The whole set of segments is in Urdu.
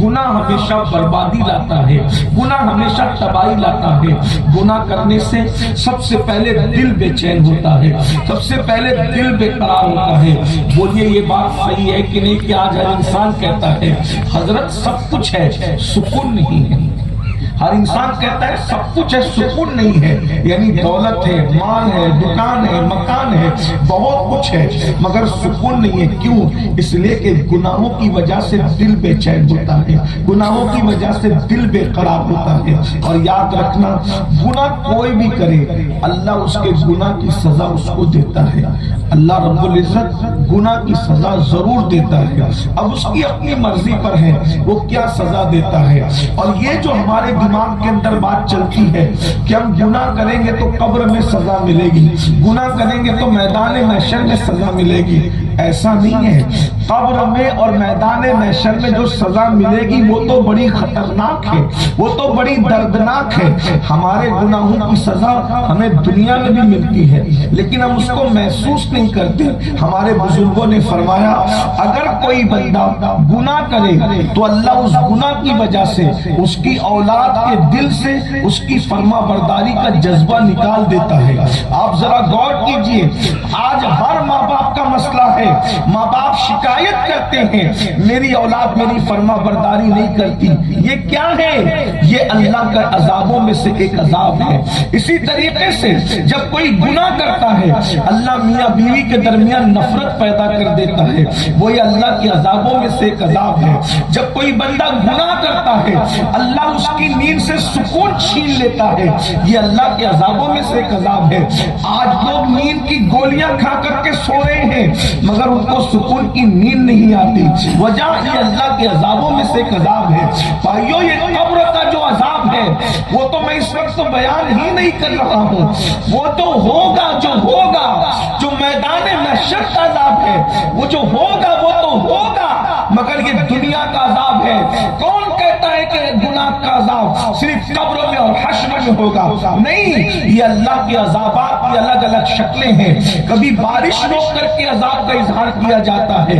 گناہ ہمیشہ بربادی لاتا ہے، گناہ ہمیشہ تباہی لاتا ہے۔ گناہ کرنے سے سب سے پہلے دل بے چین ہوتا ہے، سب سے پہلے دل بے قرار ہوتا ہے۔ بولیے یہ بات صحیح ہے کہ نہیں کہ آج ہر انسان کہتا ہے حضرت سب کچھ ہے سکون نہیں ہے، ہر انسان کہتا ہے سب کچھ ہے سکون نہیں ہے، یعنی دولت ہے، مال ہے، دکان ہے، مکان ہے، بہت کچھ ہے مگر سکون نہیں ہے۔ کیوں؟ اس لیے کہ گناہوں کی وجہ سے دل بے چین ہوتا ہے، گناہوں کی وجہ سے دل بے قرار ہوتا ہے۔ اور یاد رکھنا گناہ کوئی بھی کرے اللہ اس کے گناہ کی سزا اس کو دیتا ہے، اللہ رب العزت گناہ کی سزا ضرور دیتا ہے، اب اس کی اپنی مرضی پر ہے وہ کیا سزا دیتا ہے۔ اور یہ جو ہمارے دماغ کے اندر بات چلتی ہے کہ ہم گناہ کریں گے تو قبر میں سزا ملے گی، گناہ کریں گے تو میدان محشر میں سزا ملے گی، ایسا نہیں ہے۔ قبر میں اور میدان محشر میں جو سزا ملے گی وہ تو بڑی خطرناک ہے، وہ تو بڑی دردناک ہے۔ ہمارے گناہوں کی سزا ہمیں دنیا میں بھی ملتی ہے لیکن ہم اس کو محسوس نہیں کرتے۔ ہمارے بزرگوں نے فرمایا اگر کوئی بندہ گناہ کرے تو اللہ اس گناہ کی وجہ سے اس کی اولاد کے دل سے اس کی فرما برداری کا جذبہ نکال دیتا ہے۔ آپ ذرا غور کیجئے، آج ہر ماں باپ کا مسئلہ ہے، ماں باپ شکایت کرتے ہیں میری اولاد میری فرما برداری نہیں کرتی، یہ کیا ہے؟ یہ اللہ کا عذابوں میں سے ایک عذاب ہے۔ اسی طریقے سے جب کوئی گناہ کرتا ہے اللہ میاں بیوی کے درمیان نفرت پیدا کر دیتا ہے، وہ یہ اللہ کے عذابوں میں سے ایک عذاب ہے۔ جب کوئی بندہ گناہ کرتا ہے اللہ اس کی نیند سے سکون چھین لیتا ہے، یہ اللہ کے عذابوں میں سے ایک عذاب ہے۔ آج لوگ نیند کی گولیاں کھا کر کے سو رہے ہیں مگر ان کو سکون کی نیند نہیں آتی، وجہ یہ اللہ کے عذابوں میں سے ایک عذاب ہے۔ بھائیو یہ قبر کا جو عذاب ہے وہ تو میں اس وقت تو بیان ہی نہیں کر رہا ہوں، وہ تو ہوگا جو میدان محشر کا عذاب ہے، وہ جو ہوگا وہ تو ہوگا مگر یہ دنیا کا عذاب ہے۔ کون کہتا ہے کہ گناہ کا عذاب صرف قبر میں اور حشر میں ہوگا؟ نہیں، یہ اللہ کے عذابات کی الگ الگ شکلیں ہیں۔ کبھی بارش روک کر کے عذاب کا اظہار کیا جاتا ہے،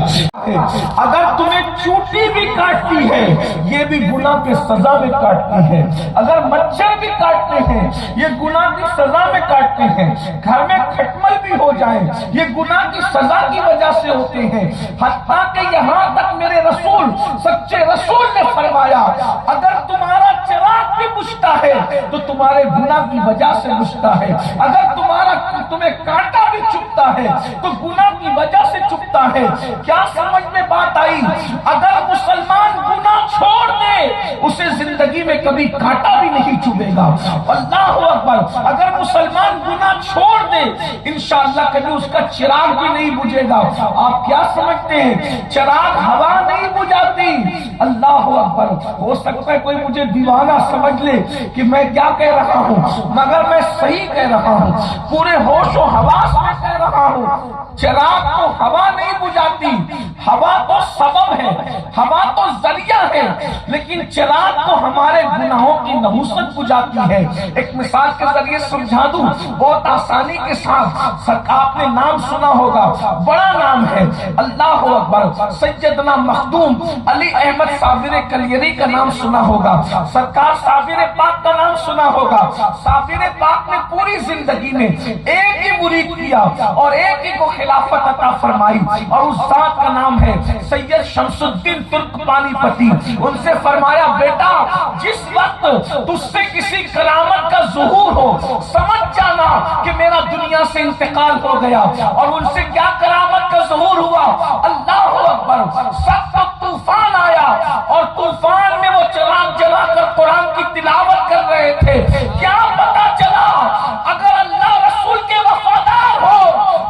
اگر تمہیں چونٹی بھی کاٹتی ہے یہ بھی گناہ کی سزا میں کاٹتی ہے، اگر مچھر بھی کاٹتے ہیں یہ گناہ کی سزا میں کاٹتے ہیں، گھر میں کھٹمل بھی ہو جائیں یہ گناہ کی سزا کی وجہ سے ہوتے ہیں۔ حتیٰ کہ یہاں تک میرے رسول سچے رسول نے فرمایا اگر تمہارا چراغ بھی بجھتا ہے تو تمہارے گناہ کی وجہ سے بجھتا ہے، اگر تمہیں کانٹا بھی چبھتا ہے تو گناہ کی وجہ سے چبھتا ہے۔ کیا سمجھ میں بات آئی؟ اگر مسلمان گناہ چھوڑ دے اسے زندگی میں کبھی کانٹا بھی نہیں چبھے گا، اللہ اکبر۔ اگر مسلمان گناہ چھوڑ دے انشاءاللہ کبھی اس کا چراغ بھی نہیں بجھے گا۔ آپ کیا سمجھتے ہیں چراغ ہوا نہیں بجھاتی؟ اللہ اکبر۔ ہو سکتا ہے کوئی مجھے دیوانہ سمجھ لے کہ میں کیا کہہ رہا ہوں مگر میں صحیح کہہ رہا ہوں، پورے ہوش و حواس میں کہہ رہا ہوں۔ چراغ کو ہوا نہیں بجھاتی، ہوا تو سبب ہے، ہوا تو ذریعہ ہے، لیکن چراغ کو ہمارے گناہوں کی نحوست بجھاتی ہے۔ ایک مثال کے ذریعے سمجھا دوں بہت آسانی کے ساتھ، آپ نے نام سنا ہوگا، بڑا نام ہے، اللہ اکبر، سیدنا مخدوم علی احمد صابر کلیری کا نام سنا ہوگا، سرکار صابر پاک کا نام سنا ہوگا۔ صابر پاک نے پوری زندگی میں ایک ہی مرید کیا اور ایک ہی کو خلافت عطا فرمائی اور اس ذات کا نام ہے سید شمس الدین ترک پانی پتی۔ ان سے فرمایا بیٹا جس وقت تجھ سے کسی کرامت کا ظہور ہو سمجھ جانا کہ میرا دنیا سے انتقال ہو گیا۔ اور ان سے کیا کرامت کا ظہور ہوا؟ اللہ اکبر، سخت طوفان آیا اور طوفان میں وہ چراغ جلا کر قرآن کی تلاوت کر رہے تھے۔ کیا پتا چلا اگر اللہ رسول کے وفادار ہو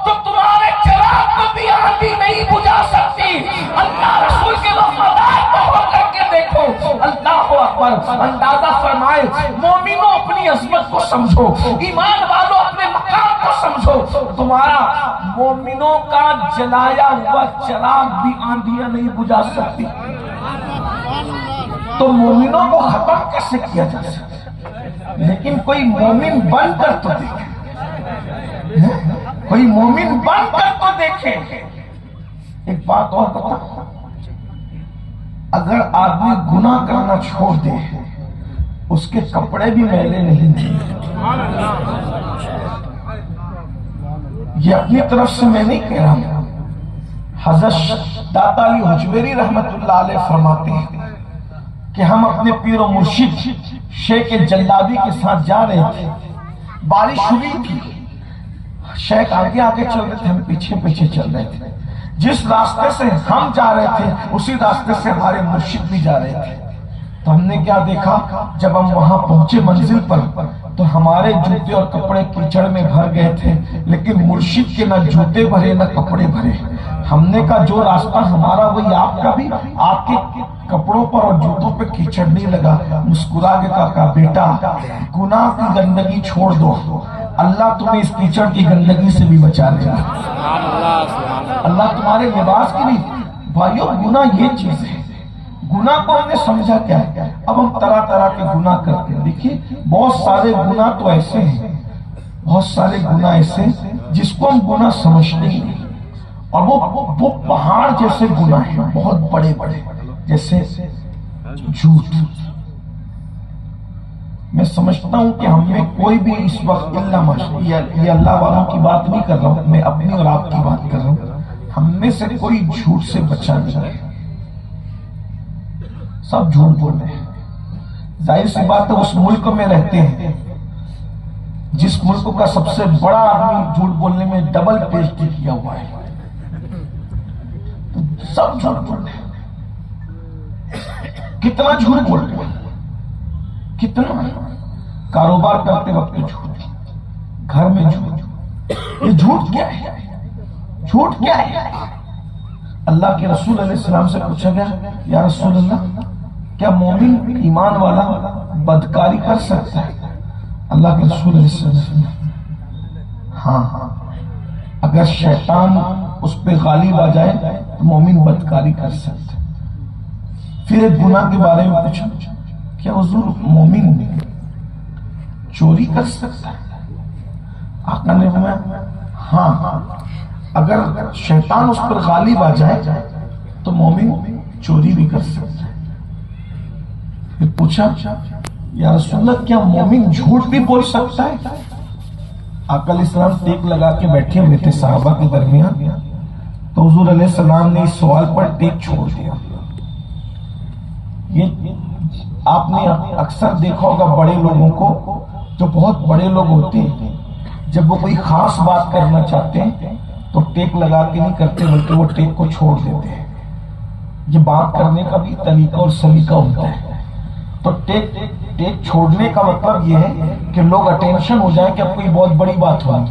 تو تمہارے چراغ کو بھی آندھی نہیں بجھا سکتی۔ اللہ رسول کے وفادار کو ہو کر کے دیکھو، اللہ اکبر۔ اندازہ فرمائے مومنوں اپنی عظمت کو سمجھو، ایمان والوں اپنے مقام کو سمجھو، تمہارا مومنوں کا جلایا ہوا چراغ بھی آندھیاں نہیں بجھا سکتی، تو مومنوں کو ختم کیسے کیا جا سکتا؟ لیکن کوئی مومن بن کر تو دیکھے، کوئی مومن بن کر تو دیکھے۔ ایک بات اور بتا، اگر آدمی گناہ کرنا چھوڑ دے اس کے کپڑے بھی میلے نہیں ہیں۔ یہ اپنی طرف سے میں نہیں کہہ رہا ہوں، حضرت داتا علی حجویری رحمت اللہ علیہ فرماتے ہیں کہ ہم اپنے پیر و مرشد شیخ جلابی کے ساتھ جا رہے تھے، بارش ہوئی تھی، شیخ آگے آگے چل رہے تھے، ہم پیچھے پیچھے چل رہے تھے، جس راستے سے ہم جا رہے تھے اسی راستے سے ہمارے مرشد بھی جا رہے تھے۔ تو ہم نے کیا دیکھا، جب ہم وہاں پہنچے منزل پر تو ہمارے جوتے اور کپڑے کیچڑ میں بھر گئے تھے، لیکن مرشد کے نہ جوتے بھرے نہ کپڑے بھرے۔ ہم نے کہا جو راستہ ہمارا وہی آپ کا بھی، آپ کے کپڑوں پر اور جوتوں پہ کیچڑ نہیں لگا۔ مسکرا کے کہا بیٹا گناہ کی گندگی چھوڑ دو، اللہ تمہیں اس کیچڑ کی گندگی سے بھی بچا لے گا، اللہ تمہارے لباس کی نہیں۔ بھائیو گناہ یہ چیز ہے، گناہ کو ہم نے سمجھا کیا ہے، اب ہم طرح طرح کے گناہ کرتے ہیں۔ دیکھیے بہت سارے گناہ تو ایسے ہیں، بہت سارے گناہ ایسے جس کو ہم گناہ سمجھتے ہی نہیں، اور وہ پہاڑ جیسے گناہ ہیں، بہت بڑے بڑے، جیسے جھوٹ۔ میں سمجھتا ہوں کہ ہم میں کوئی بھی اس وقت یہ اللہ والوں کی بات نہیں کر رہا ہوں، میں اپنی اور آپ کی بات کر رہا ہوں، ہم میں سے کوئی جھوٹ سے بچا نہیں ہے، سب جھوٹ بول رہے ہیں۔ ظاہر سی بات ہے اس ملک میں رہتے ہیں جس ملک کا سب سے بڑا آدمی جھوٹ بولنے میں ڈبل PhD کیا ہوا ہے، تو سب جھوٹ بول رہے ہیں۔ کتنا جھوٹ بول رہے ہیں، کتنا، کاروبار کرتے وقت جھوٹ، گھر میں جھوٹ، یہ جھوٹ کیا ہے، جھوٹ کیا ہے؟ اللہ کے رسول علیہ السلام سے پوچھا گیا یا رسول اللہ کیا مومن ایمان والا بدکاری کر سکتا ہے؟ اللہ کے رسول علیہ السلام ہاں، اگر شیطان اس پہ غالب آ جائے تو مومن بدکاری کر سکتا ہے۔ پھر ایک گناہ کے بارے میں پوچھا کیا حضور مومن چوری کر سکتا ہے؟ آقا نے فرمایا ہاں، اگر شیطان اس پر غالب آ جائے تو مومن چوری بھی کر سکتا ہے۔ پھر پوچھا یا رسول اللہ کیا مومن جھوٹ بھی بول سکتا ہے؟ آقا علیہ السلام ٹیک لگا کے بیٹھے ہوئے تھے صحابہ کے درمیان، تو حضور علیہ السلام نے اس سوال پر ٹیک چھوڑ دیا۔ یہ آپ نے اکثر دیکھا ہوگا بڑے لوگوں کو، جو بہت بڑے لوگ ہوتے ہیں جب وہ کوئی خاص بات کرنا چاہتے ہیں تو ٹیک لگا کے نہیں کرتے بلکہ وہ ٹیک کو چھوڑ دیتے ہیں۔ یہ بات کرنے کا بھی طریقہ اور سلیقہ ہوتا ہے، تو ٹیک چھوڑنے کا مطلب یہ ہے کہ لوگ اٹینشن ہو جائے کہ اب کوئی بہت بڑی بات ہوئی۔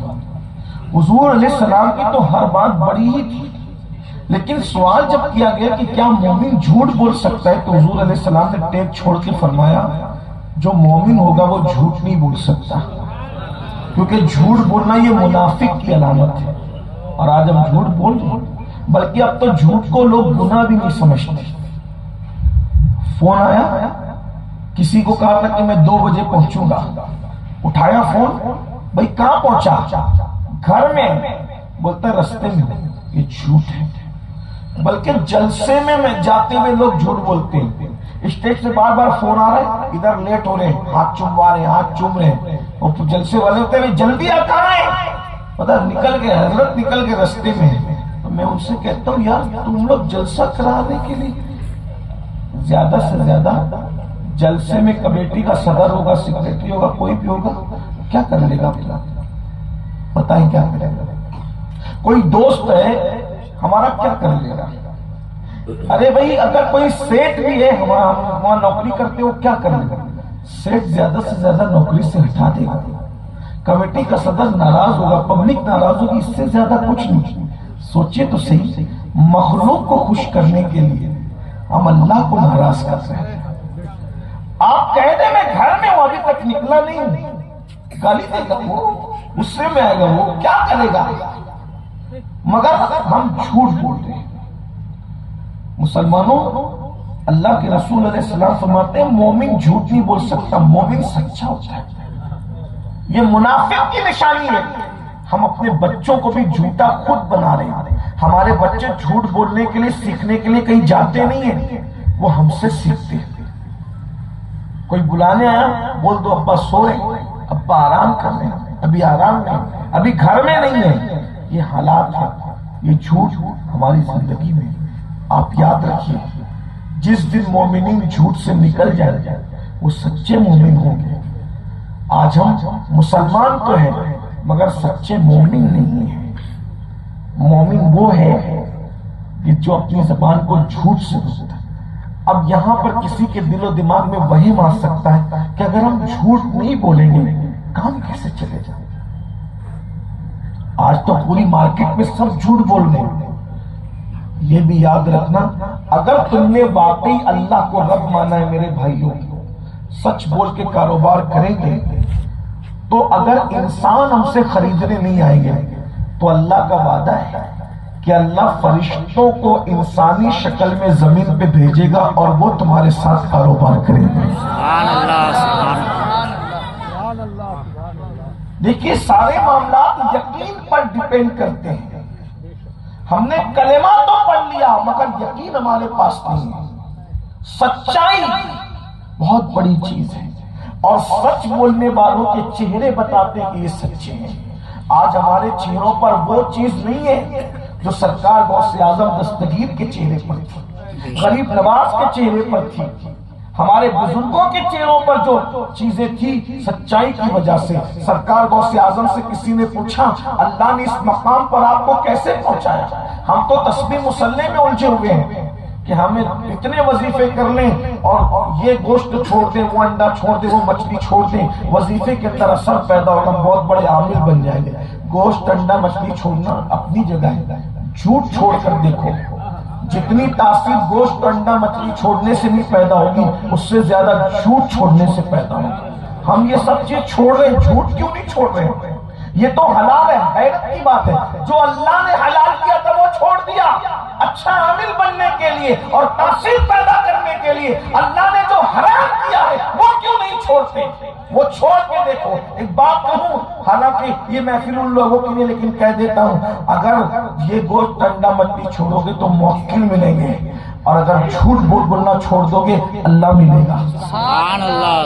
حضور علیہ السلام کی تو ہر بات بڑی ہی تھی، لیکن سوال جب کیا گیا کہ کیا مومن جھوٹ بول سکتا ہے تو حضور علیہ السلام نے ٹیک چھوڑ کے فرمایا جو مومن ہوگا وہ جھوٹ نہیں بول سکتا، کیونکہ جھوٹ بولنا یہ منافق کی علامت ہے، اور آج ہم جھوٹ بول رہے ہیں، بلکہ اب تو جھوٹ کو لوگ گناہ بھی نہیں سمجھتے۔ فون آیا، کسی کو کہا تھا کہ میں 2 بجے پہنچوں گا، اٹھایا فون، بھائی کہاں پہنچا؟ گھر میں، بولتا رستے میں، یہ جھوٹ ہے۔ بلکہ جلسے میں جاتے ہوئے لوگ جھوٹ بولتے ہیں، اسٹیج سے بار بار فون آ رہا ہے، ادھر لیٹ ہو رہے ہیں، ہاتھ چوموا رہے ہیں، ہاتھ چوم رہے ہیں، اور جلسے والے ہوتے ہیں جلدی آ کہاں ہے، پتہ نکل گئے، حضرت نکل کے رستے میں۔ تو میں ان سے کہتا ہوں یار تم لوگ جلسہ کرانے کے لیے زیادہ سے زیادہ جلسے میں کمیٹی کا صدر ہوگا، سیکریٹری ہوگا، کوئی بھی ہوگا، کیا کر لے گا؟ بتائیں کیا کرے گا؟ کوئی دوست ہے ہمارا کیا کر لے گا؟ ارے بھائی اگر کوئی سیٹ بھی ہے وہاں نوکری کرتے ہو کیا کر لے گا؟ سیٹ زیادہ سے زیادہ نوکری سے ہٹا دے گا، کمیٹی کا صدر ناراض ہوگا، پبلک ناراض ہوگی، اس سے زیادہ کچھ نہیں۔ سوچئے تو صحیح، مخلوق کو خوش کرنے کے لیے ہم اللہ کو ناراض کر رہے ہیں۔ آپ کہہ دیں میں گھر میں ہوں ابھی تک نکلا نہیں ہوں، گالی دے گا وہ، غصے میں آئے گا وہ، کیا کرے گا؟ مگر ہم جھوٹ بول رہے ہیں۔ مسلمانوں، اللہ کے رسول علیہ السلام فرماتے ہیں مومن جھوٹ نہیں بول سکتا، مومن سچا ہوتا ہے۔ یہ منافق کی نشانی ہے۔ ہم اپنے بچوں کو بھی جھوٹا خود بنا رہے ہیں۔ ہمارے بچے جھوٹ بولنے کے لیے سیکھنے کے لیے کہیں جاتے نہیں ہیں، وہ ہم سے سیکھتے ہیں۔ کوئی بلانے آیا، بول دو ابا سوئے، ابا آرام کر رہے ہیں، ابھی آرام نہیں، ابھی گھر میں نہیں ہے۔ یہ حالات ہے، یہ جھوٹ ہماری زندگی میں۔ آپ یاد رکھیے، جس دن مومنین جھوٹ سے نکل جائے وہ سچے مومن ہوں گے۔ آج ہم مسلمان تو ہیں مگر سچے مومن نہیں ہیں۔ مومن وہ ہے کہ جو اپنی زبان کو جھوٹ سے روکتا ہے۔ اب یہاں پر کسی کے دل و دماغ میں وہم آ سکتا ہے کہ اگر ہم جھوٹ نہیں بولیں گے کام کیسے چلے جائیں۔ آج تو پوری مارکیٹ میں سب جھوٹ بول رہے ہیں۔ یہ بھی یاد رکھنا، اگر تم نے واقعی اللہ کو رب مانا ہے میرے بھائیوں، سچ بول کے کاروبار کریں گے تو اگر انسان ہم سے خریدنے نہیں آئیں گے تو اللہ کا وعدہ ہے کہ اللہ فرشتوں کو انسانی شکل میں زمین پہ بھیجے گا اور وہ تمہارے ساتھ کاروبار کریں گے۔ دیکھیے، سارے معاملات یقین پر ڈیپینڈ کرتے ہیں۔ ہم نے کلمہ تو پڑھ لیا مگر یقین ہمارے پاس نہیں ہے۔ سچائی بہت بڑی چیز ہے اور سچ بولنے والوں کے چہرے بتاتے ہیں کہ یہ سچے ہیں۔ آج ہمارے چہروں پر وہ چیز نہیں ہے جو سرکار غوث اعظم دستگیر کے چہرے پر تھی، غریب نواز کے چہرے پر تھی، ہمارے بزرگوں کے چہروں پر جو چیزیں تھی سچائی کی وجہ سے۔ سرکار غوث اعظم سے کسی نے پوچھا اللہ نے اس مقام پر آپ کو کیسے پہنچایا؟ ہم تو تسبیح مصلی میں الجھے ہوئے ہیں کہ ہمیں اتنے وظیفے کر لیں اور یہ گوشت چھوڑ دیں، وہ انڈا چھوڑ دیں، وہ مچھلی چھوڑ دیں، وظیفے کے اندر اثر پیدا ہوگا، بہت بڑے عامل بن جائیں گے۔ گوشت انڈا مچھلی چھوڑنا اپنی جگہ ہے، جھوٹ چھوڑ کر دیکھو، جتنی تاثیر گوشت انڈا مچھلی چھوڑنے سے نہیں پیدا ہوگی اس سے زیادہ جھوٹ چھوڑنے سے پیدا ہوگی۔ ہم یہ سب چیز چھوڑ رہے ہیں، جھوٹ کیوں نہیں چھوڑ رہے ہیں؟ یہ تو حلال ہے، حیرت کی بات ہے، جو اللہ نے حلال کیا تھا وہ چھوڑ دیا اچھا عامل بننے کے لیے اور تاثیر پیدا کرنے کے لیے۔ اللہ نے جو حرام کیا ہے وہ کیوں نہیں چھوڑتے؟ وہ چھوڑ کے دیکھو۔ ایک بات کہوں، حالانکہ یہ محفل ان لوگوں کے لیے لیکن کہہ دیتا ہوں، اگر یہ گوشت انڈا مچھلی چھوڑو گے تو موکل ملیں گے، اور اگر جھوٹ بولنا چھوڑ دو گے اللہ ملے گا۔ سبحان اللہ،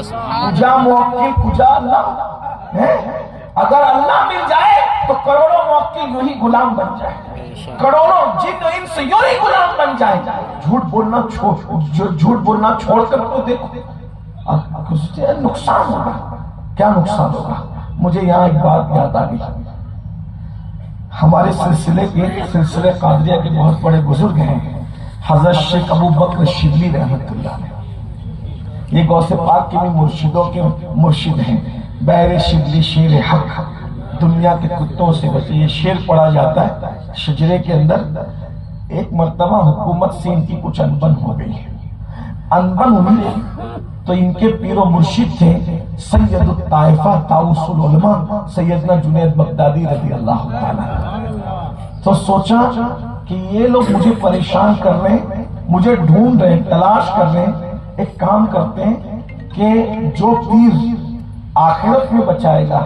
کجا موکل کجا اللہ ہے۔ اگر اللہ مل جائے تو کروڑوں موکل یوں ہی غلام بن جائے، کروڑوں جن انس یوں ہی غلام بن جائے۔ جھوٹ بولنا چھوڑ کر تو دیکھو، نقصان ہوگا۔ کیا نقصان ہوگا؟ مجھے یہاں ایک بات یاد آ گئی، ہمارے سلسلے قادریہ کے بہت بڑے بزرگ ہیں حضرت شیخ ابو بکر شبلی رحمۃ اللہ علیہ، یہ غوث پاک کے بھی مرشدوں کے مرشد ہیں۔ بحر شبلی شیر حق، دنیا کے کتوں سے بچے، یہ شیر پڑھا جاتا ہے شجرے کے اندر۔ ایک مرتبہ حکومت سے ان کی کچھ انبن ہو گئی، انبن ہوئی تو ان کے پیر و مرشد تھے سید الطائفہ طاؤس العلماء سیدنا جنید بغدادی رضی اللہ تعالیٰ۔ تو سوچا کہ یہ لوگ مجھے پریشان کر رہے ہیں، مجھے ڈھونڈ رہے ہیں، تلاش کر رہے ہیں، ایک کام کرتے ہیں کہ جو پیر آخرت میں بچائے گا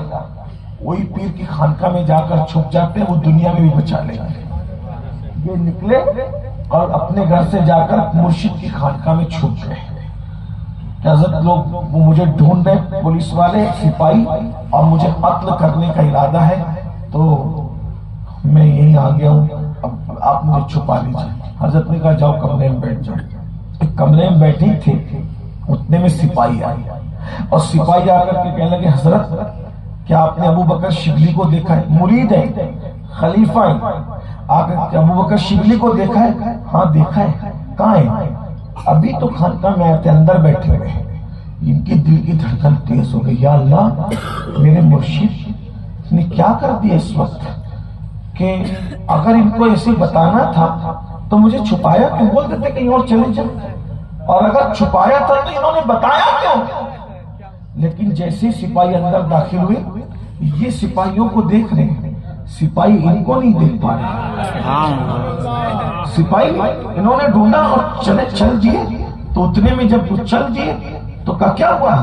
وہی پیر کی خانقاہ میں جا کر چھپ جاتے ہیں، وہ دنیا میں بھی بچا لیں گے۔ یہ نکلے اور اپنے گھر سے جا کر مرشد کی خانقاہ میں چھپ گئے کہ حضرت لوگ وہ مجھے ڈھونڈ رہے، پولیس والے سپاہی، اور مجھے قتل کرنے کا ارادہ ہے، تو میں یہیں آ گیا ہوں، اب آپ مجھے چھپا لیجیے۔ حضرت نے کہا جاؤ کمرے میں بیٹھ جاؤ۔ ایک کمرے میں بیٹھے تھے، اتنے میں سپاہی آئے اور سپاہی آ کر کے کہنے لگے حضرت کیا آپ نے ابو بکر شبلی کو دیکھا ہے؟ مرید ہے، خلیفہ ہے، آ کر ابو بکر شبلی کو دیکھا ہے؟ ہاں دیکھا ہے۔ کہاں ہے؟ ابھی تو خانقاہ میں آتے اندر بیٹھے ہوئے ہیں۔ ان کی دل کی دھڑکن تیز ہو گئی، یا اللہ میرے مرشد نے کیا کر دیا اس وقت کہ اگر ان کو ایسے بتانا تھا تو مجھے چھپایا کیوں؟ بول دیتے کہیں اور چلے جائیں، اور اگر چھپایا تھا تو انہوں نے بتایا کیوں؟ لیکن جیسے سپاہی اندر داخل ہوئے یہ سپاہیوں کو دیکھ رہے ہیں، سپاہی ان کو نہیں دیکھ پا رہے۔ سپاہی انہوں نے ڈھونڈا اور چل دیے، تو اتنے میں جب وہ چل دیے تو کیا ہوا؟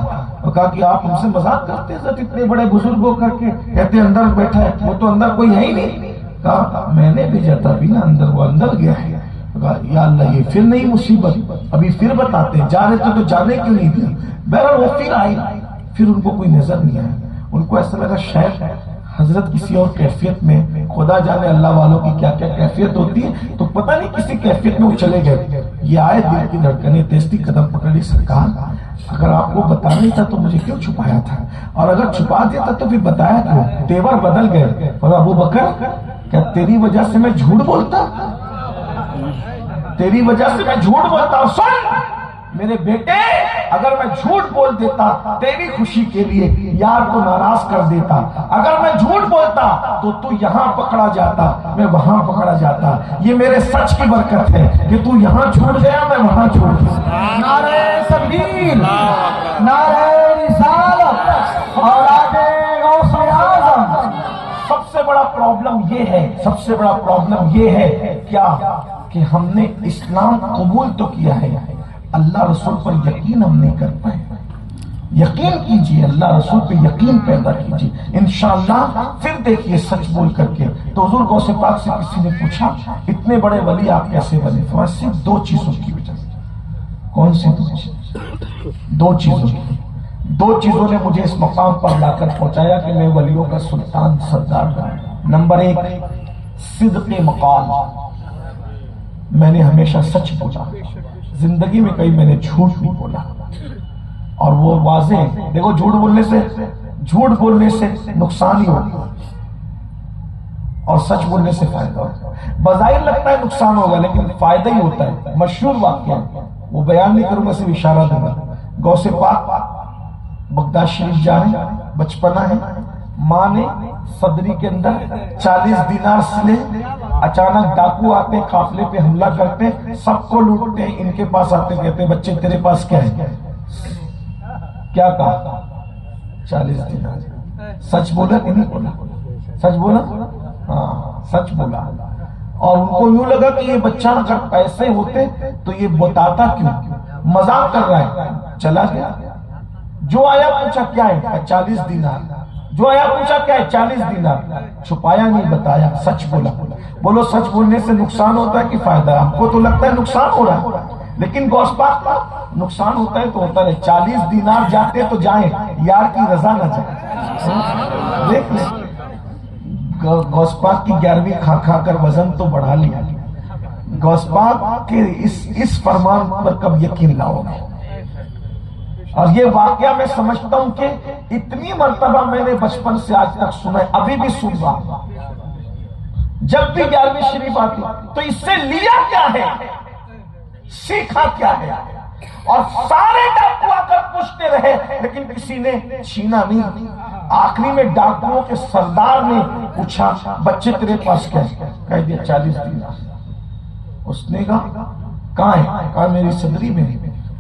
وہ کہا کہ آپ ہم سے مذاق کرتے ہیں، اتنے بڑے بزرگ ہو کر کے کہتے اندر بیٹھا ہے، وہ تو اندر کوئی ہے ہی نہیں۔ کہا میں نے بھیجا تھا ابھی نا اندر، وہ اندر گیا ہے۔ کہا یا اللہ یہ پھر نئی مصیبت, ابھی پھر بتاتے ہیں, جا رہے تھے تو جانے کیوں نہیں دیا. بہرحال وہ پھر آئی, پھر ان کو کوئی نظر نہیں آیا. ان کو ایسا لگا شاید حضرت کسی اور کیفیت میں, خدا جانے اللہ والوں کی کیا کیا کیفیت ہوتی ہے, تو پتہ نہیں کسی کیفیت میں وہ چلے گئے. یہ آئے, دل کی دھڑکنیں تیز تھی, قدم پکڑی, سرکار اگر آپ کو بتانا ہی تھا تو مجھے کیوں چھپایا تھا, اور اگر چھپا دیا تھا تو پھر بتایا کیوں. تیور بدل گئے. اور ابو بکر کیا تیری وجہ سے میں جھوٹ بولتا, تیری وجہ سے میں جھوٹ بولتا ہوں. سن میرے بیٹے, اگر میں جھوٹ بول دیتا تیری خوشی کے لیے یار کو ناراض کر دیتا, اگر میں جھوٹ بولتا تو تو یہاں پکڑا جاتا, میں وہاں پکڑا جاتا. یہ میرے سچ کی برکت ہے کہ تو یہاں چھوٹ گیا, میں وہاں چھوٹ گیا. نعرہ تکبیر, نعرہ رسالت, اولاد غوث اعظم. سب سے بڑا پرابلم یہ ہے, سب سے بڑا پرابلم یہ ہے کیا کہ ہم نے اسلام قبول تو کیا ہے, اللہ رسول پر یقین ہم نہیں کر پائے. یقین کیجئے, اللہ رسول پہ یقین پیدا کیجئے, انشاءاللہ پھر دیکھیے سچ بول کر کے. تو حضور غوث پاک سے کسی نے پوچھا اتنے بڑے ولی آپ کیسے بنے؟ فرمایا صرف دو چیزوں کی وجہ سے. کون سی دو چیزوں کی؟ دو چیزوں نے مجھے اس مقام پر لا کر پہنچایا کہ میں ولیوں کا سلطان سردار بنا. نمبر ایک, صدق مقال, میں نے ہمیشہ سچ بولا, زندگی میں کئی میں نے جھوٹ نہیں بولا. اور وہ واضح, دیکھو جھوٹ بولنے سے نقصان ہی ہوگا اور سچ بولنے سے فائدہ ہوگا. بظاہر لگتا ہے نقصان ہوگا لیکن فائدہ ہی ہوتا ہے. مشہور واقعہ, وہ بیان نہیں کروں گا, صرف اشارہ دوں گا. غوث پاک بغداد شریف جا رہے, بچپنا ہے, ماں نے صدری کے اندر 40 دینار سلے, اچانک ڈاکو آتے, قافلے پہ حملہ کرتے, سب کو لوٹتے. ان کے پاس آتے, کہتے بچے تیرے پاس کیا ہے؟ کیا کہا؟ 40 دینار. سچ بولا کہ نہیں بولا؟ سچ بولا, ہاں سچ بولا. اور ان کو یوں لگا کہ یہ بچہ اگر پیسے ہوتے تو یہ بتاتا کیوں, مذاق کر رہا ہے. چلا گیا, جو آیا پوچھا کیا ہے؟ 40 دینار. جو آیا پوچھا کیا ہے؟ 40 دینار. چھپایا نہیں, بتایا, سچ بولا. بولو سچ بولنے سے نقصان ہوتا ہے کہ فائدہ؟ ہم کو تو لگتا ہے نقصان ہو رہا ہے, لیکن غوث پاک کا نقصان ہوتا ہے تو ہوتا ہے. 40 دینار جاتے تو جائیں, یار کی رضا نہ جائے. دیکھ لیں غوث پاک کی 11ویں کھا کھا کر وزن تو بڑھا لیا. غوث پاک کے اس فرمان پر کب یقین لاؤ گے؟ اور یہ واقعہ میں سمجھتا ہوں کہ اتنی مرتبہ میں نے بچپن سے آج تک سنا ہے, ابھی بھی سن رہا ہوں. جب بھی 11ویں شریف آتی تو اس سے لیا کیا ہے, سیکھا کیا ہے. اور سارے ڈاکو آ کر پوچھتے رہے لیکن کسی نے چھینا نہیں. آخری میں ڈاکوؤں کے سردار نے پوچھا بچے تیرے پاس کیا ہے؟ کہہ دیا 40 دینار. اس نے کہا کہاں ہے؟ کہا میری صدری میں.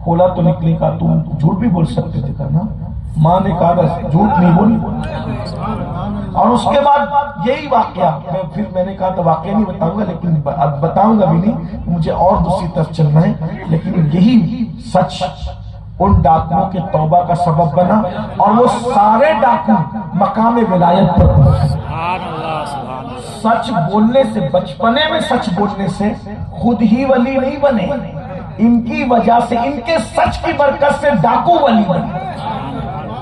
کھولا تو نکلی, کہا تم جھوٹ بھی بول سکتے تھے کرنا. ماں نے کہا جھوٹ نہیں بولی. اور اس کے بعد یہی واقعہ, پھر میں نے کہا تو واقعہ نہیں بتاؤں گا, لیکن اب بتاؤں گا بھی نہیں, مجھے اور دوسری طرف چلنا ہے. لیکن یہی سچ ان ڈاکوؤں کے توبہ کا سبب بنا اور وہ سارے ڈاکو مقام ولایت پر پہنچے. سچ بولنے سے, بچپنے میں سچ بولنے سے خود ہی ولی نہیں بنے, ان کی وجہ سے, ان کے سچ کی برکت سے ڈاکو ولی بنے.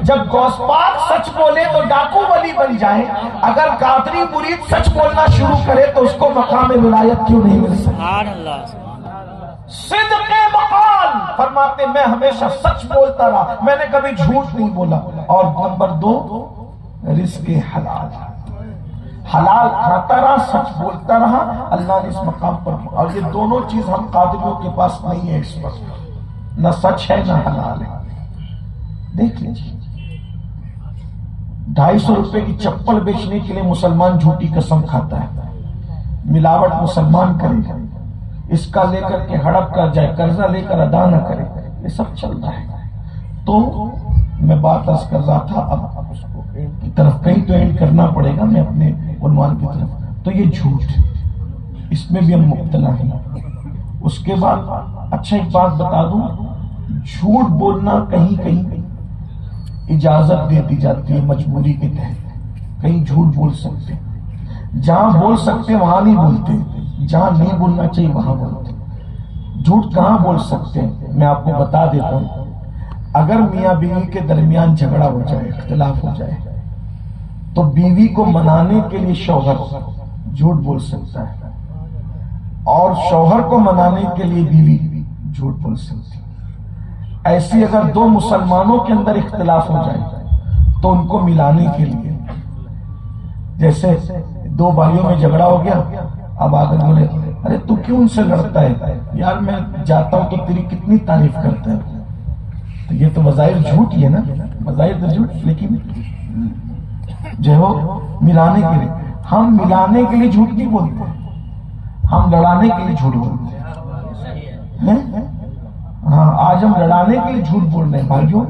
جب غوث پاک سچ بولے تو ڈاکو ولی بن جائیں. اگر قادری مرید سچ بولنا شروع کرے تو اس کو مقام ولایت کیوں نہیں مل سکتی؟ صدق مقال فرماتے میں ہمیشہ سچ بولتا رہا, میں نے کبھی جھوٹ نہیں بولا. اور نمبر 2, رزق حلال, حلال کھاتا رہا, سچ بولتا رہا, اللہ نے اس مقام پر. اور یہ دونوں چیز ہم قادریوں کے پاس نہیں ہے اس وقت, نہ سچ ہے نہ حلال ہے. دیکھ لیجیے 250 روپے کی چپل بیچنے کے لیے مسلمان جھوٹی قسم کھاتا ہے, ملاوٹ مسلمان کرے گا, اس کا لے کر کے ہڑپ کر جائے, قرضہ لے کر ادا نہ کرے, یہ سب چل رہا ہے. تو میں بات عرض کر رہا تھا, اب اس کو کی طرف کہیں تو اینڈ کرنا پڑے گا, میں اپنے عنوان کی طرف. تو یہ جھوٹ, اس میں بھی ہم مبتلا ہیں. اس کے بعد اچھا ایک بات بتا دوں, جھوٹ بولنا کہیں کہیں اجازت دے دی جاتی ہے مجبوری کے تحت. کہیں جھوٹ بول سکتے, جہاں بول سکتے وہاں نہیں بولتے, جہاں نہیں بولنا چاہیے وہاں بولتے. جھوٹ کہاں بول سکتے ہیں؟ میں آپ کو بتا دیتا ہوں. اگر میاں بیوی کے درمیان جھگڑا ہو جائے، اختلاف ہو جائے، تو بیوی کو منانے کے لیے شوہر جھوٹ بول سکتا ہے، اور شوہر کو منانے کے لیے بیوی جھوٹ بول سکتی ہے. ایسی اگر دو مسلمانوں کے اندر اختلاف ہو جائے تو ان کو ملانے کے لیے، جیسے دو بھائیوں میں جھگڑا ہو گیا، اب آ کر بولے ارے تو کیوں ان سے لڑتا ہے؟ یار میں جاتا ہوں تو تیری کتنی تعریف کرتا ہے. تو یہ تو بظاہر جھوٹ ہی ہے نا، بظاہر تو جھوٹ، لیکن جو ہے ملانے کے لیے. ہم ملانے کے لیے جھوٹ نہیں بولتے، ہم لڑانے کے لیے جھوٹ بولتے ہیں. ہاں آج ہم لڑانے کے لیے جھوٹ بول رہے ہیں. بھائیوں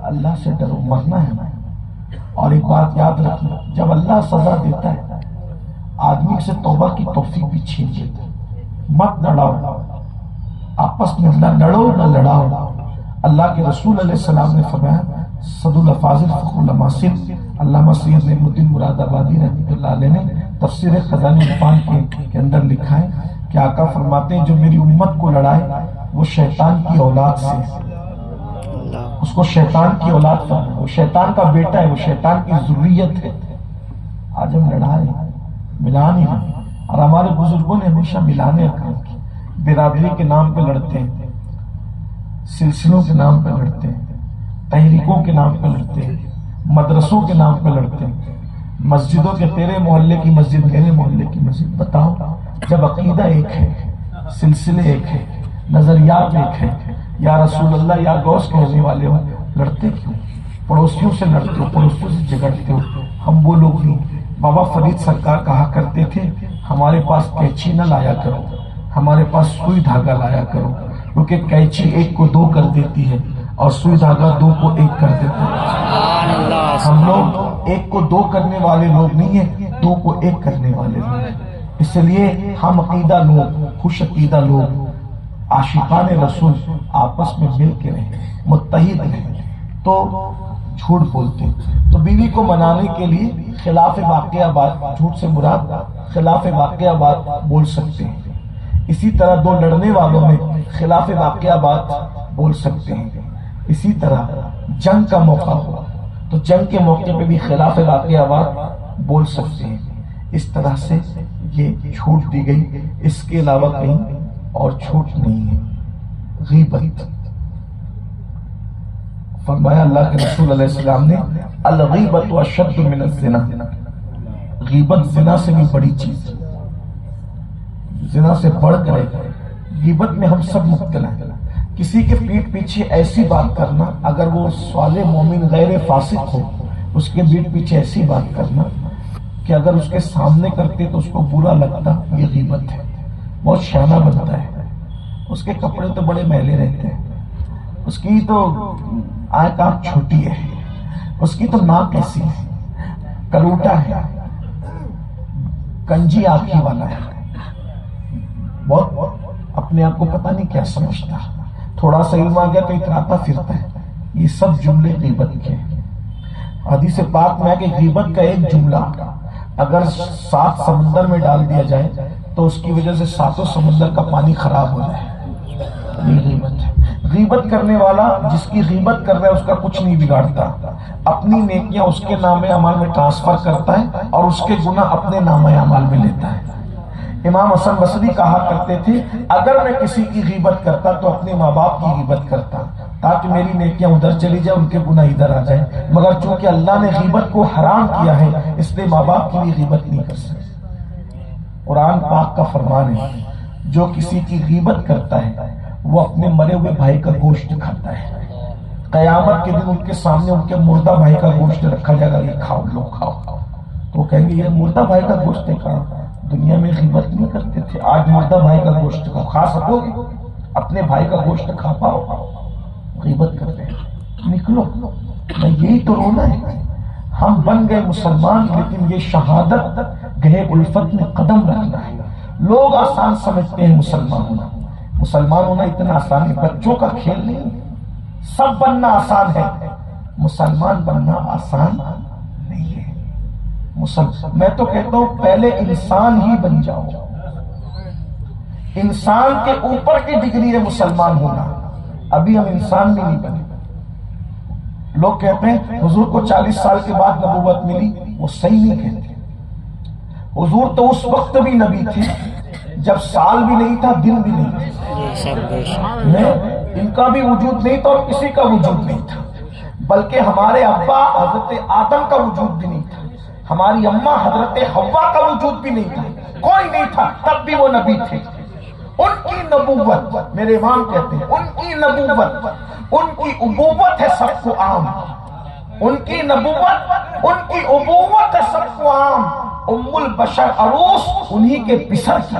اللہ سے ڈرو، مرنا ہے. اور ایک بات یاد رکھنا، جب اللہ سزا دیتا ہے آدمی سے توبہ کی توفیق بھی چھین لیتا ہے. مت لڑاؤ، آپس میں نہ لڑو نہ لڑاؤ. اللہ کے رسول علیہ السلام نے فرمایا، صد الافاضل فخر الاماثل. علامہ سید نعیم الدین مراد آبادی رحمۃ اللہ علیہ نے تفسیر خزانہ عرفان کے اندر لکھا ہے کہ آقا فرماتے ہیں جو میری امت کو لڑائے وہ شیطان کی اولاد سے، اس کو شیطان کی اولاد فرمایا، وہ شیطان کا بیٹا ہے، وہ شیطان کی ذریت ہے. آج ہم لڑائے ملان ہی نہیں. اور ہمارے بزرگوں نے ہمیشہ ملانے کا کام کیا. برادری کے نام پہ لڑتے ہیں، سلسلوں کے نام پہ لڑتے ہیں، تحریکوں کے نام پہ لڑتے ہیں، مدرسوں کے نام پہ لڑتے ہیں، مسجدوں کے تیرے محلے کی مسجد میرے محلے کی مسجد. بتاؤ جب عقیدہ ایک ہے، سلسلے ایک ہے، نظریات ایک ہے، یا رسول اللہ یا غوث کہنے والے ہو، لڑتے کیوں؟ پڑوسیوں سے لڑتے ہو، پڑوسیوں سے جھگڑتے ہو. ہم وہ لوگ نہیں. بابا فرید سرکار کہا کرتے تھے ہمارے پاس قینچی نہ لایا کرو، ہمارے پاس سوئی دھاگا لایا کرو، کیونکہ قینچی ایک کو دو کر دیتی ہے اور سوئی دھاگا دو کو ایک کر دیتا ہے. ہم لوگ ایک کو دو کرنے والے لوگ نہیں ہیں، دو کو ایک کرنے والے لوگ ہیں. اس لیے ہم عقیدہ لوگ، خوش عقیدہ لوگ، عاشقان رسول آپس میں مل کے رہیں، متحد رہیں. تو جھوٹ بولتے تو بیوی کو منانے کے لیے خلاف واقعہ بات، جھوٹ سے مراد خلاف واقعہ بات بول سکتے ہیں. اسی طرح دو لڑنے والوں میں خلاف واقعہ بات بول سکتے ہیں. اسی طرح جنگ کا موقع ہوا تو جنگ کے موقع پہ بھی خلاف واقعہ بات بول سکتے ہیں. اس طرح سے یہ چھوٹ دی گئی، اس کے علاوہ کہیں اور چھوٹ نہیں ہے. غیبت فرمایا اللہ کے رسول علیہ السلام نے، الغیبت اشد من الزنا. غیبت زنا سے بھی بڑی چیز ہے، زنا سے بڑھ کر ہے. غیبت میں ہم سب مبتلا ہیں. کسی کے پیٹھ پیچھے ایسی بات کرنا، اگر وہ صالح مومن غیر فاسق ہو، اس کے پیٹھ پیچھے ایسی بات کرنا کہ اگر اس کے سامنے کرتے تو اس کو برا لگتا، یہ غیبت ہے. بہت شانہ بنتا ہے، اس کے کپڑے تو بڑے میلے رہتے ہیں، اس کی تو آنکھ چھوٹی ہے، اس کی تو ناک ایسی ہے، کلوٹا ہے، کنجی آنکھی والا ہے، بہت اپنے آپ کو پتہ نہیں کیا سمجھتا، تھوڑا سا علم آ گیا تو اتراتا پھرتا ہے. یہ سب جملے غیبت کے ہیں. حدیث پاک میں ہے کہ غیبت کا ایک جملہ اگر 7 سمندر میں ڈال دیا جائے تو اس کی وجہ سے 7 سمندر کا پانی خراب ہو جائے. یہ غیبت ہے. غیبت کرنے والا جس کی غیبت کر رہا ہے اس کا کچھ نہیں بگاڑتا، اپنی نیکیاں اس کے نام اعمال میں ٹرانسفر کرتا ہے اور اس کے گناہ اپنے نام اعمال میں لیتا ہے. امام حسن بصری کہا کرتے تھے، اگر میں کسی کی غیبت کرتا تو اپنے ماں باپ کی غیبت کرتا تاکہ میری نیکیاں ادھر چلی جائیں، ان کے گناہ ادھر آ جائیں. مگر چونکہ اللہ نے غیبت کو حرام کیا ہے اس لیے ماں باپ کی بھی غیبت نہیں کر سکتے. قرآن پاک کا فرمان ہے، جو کسی کی غیبت کرتا ہے وہ اپنے مرے ہوئے بھائی کا گوشت کھاتا ہے. قیامت کے دن ان کے سامنے ان کے مردہ بھائی کا گوشت رکھا جائے گا، یہ کھاؤ، لوگ کھاؤ. تو وہ کہیں گے یہ مردہ بھائی کا گوشت ہے، کہاں دنیا میں غیبت نہیں کرتے تھے، آج مردہ بھائی کا گوشت کھا سکو گے؟ اپنے بھائی کا گوشت کھا پاؤ؟ غیبت کرتے ہیں. نکلو، میں یہی تو رونا ہے. ہم بن گئے مسلمان لیکن یہ شہادت گہے الفت میں قدم رکھنا ہے. لوگ آسان سمجھتے ہیں مسلمان ہونا، مسلمان ہونا اتنا آسان ہے، بچوں کا کھیل نہیں. سب بننا آسان ہے، مسلمان بننا آسان نہیں ہے. میں تو کہتا ہوں پہلے انسان ہی بن جاؤ. انسان کے اوپر کی ڈگری ہے مسلمان ہونا، ابھی ہم انسان بھی نہیں بنے۔ لوگ کہتے ہیں حضور کو 40 سال کے بعد نبوت ملی، وہ صحیح نہیں کہتے۔ حضور تو اس وقت بھی نبی تھے جب سال بھی نہیں تھا، دن بھی نہیں تھا، ان کا بھی وجود نہیں تھا اور کسی کا وجود نہیں تھا، بلکہ ہمارے ابا حضرت آدم کا وجود بھی نہیں تھا، ہماری اماں حضرت حوا کا وجود بھی نہیں تھا، کوئی نہیں تھا، تب بھی وہ نبی تھے۔ ان کی نبوت، میرے امام کہتے ہیں ان کی نبوت، ان کی ابوت ہے سب کو عام، ان کی نبوت، ان کی ابوت ہے سب کو عام۔ ام البشر عروس انہی کے پسر کی،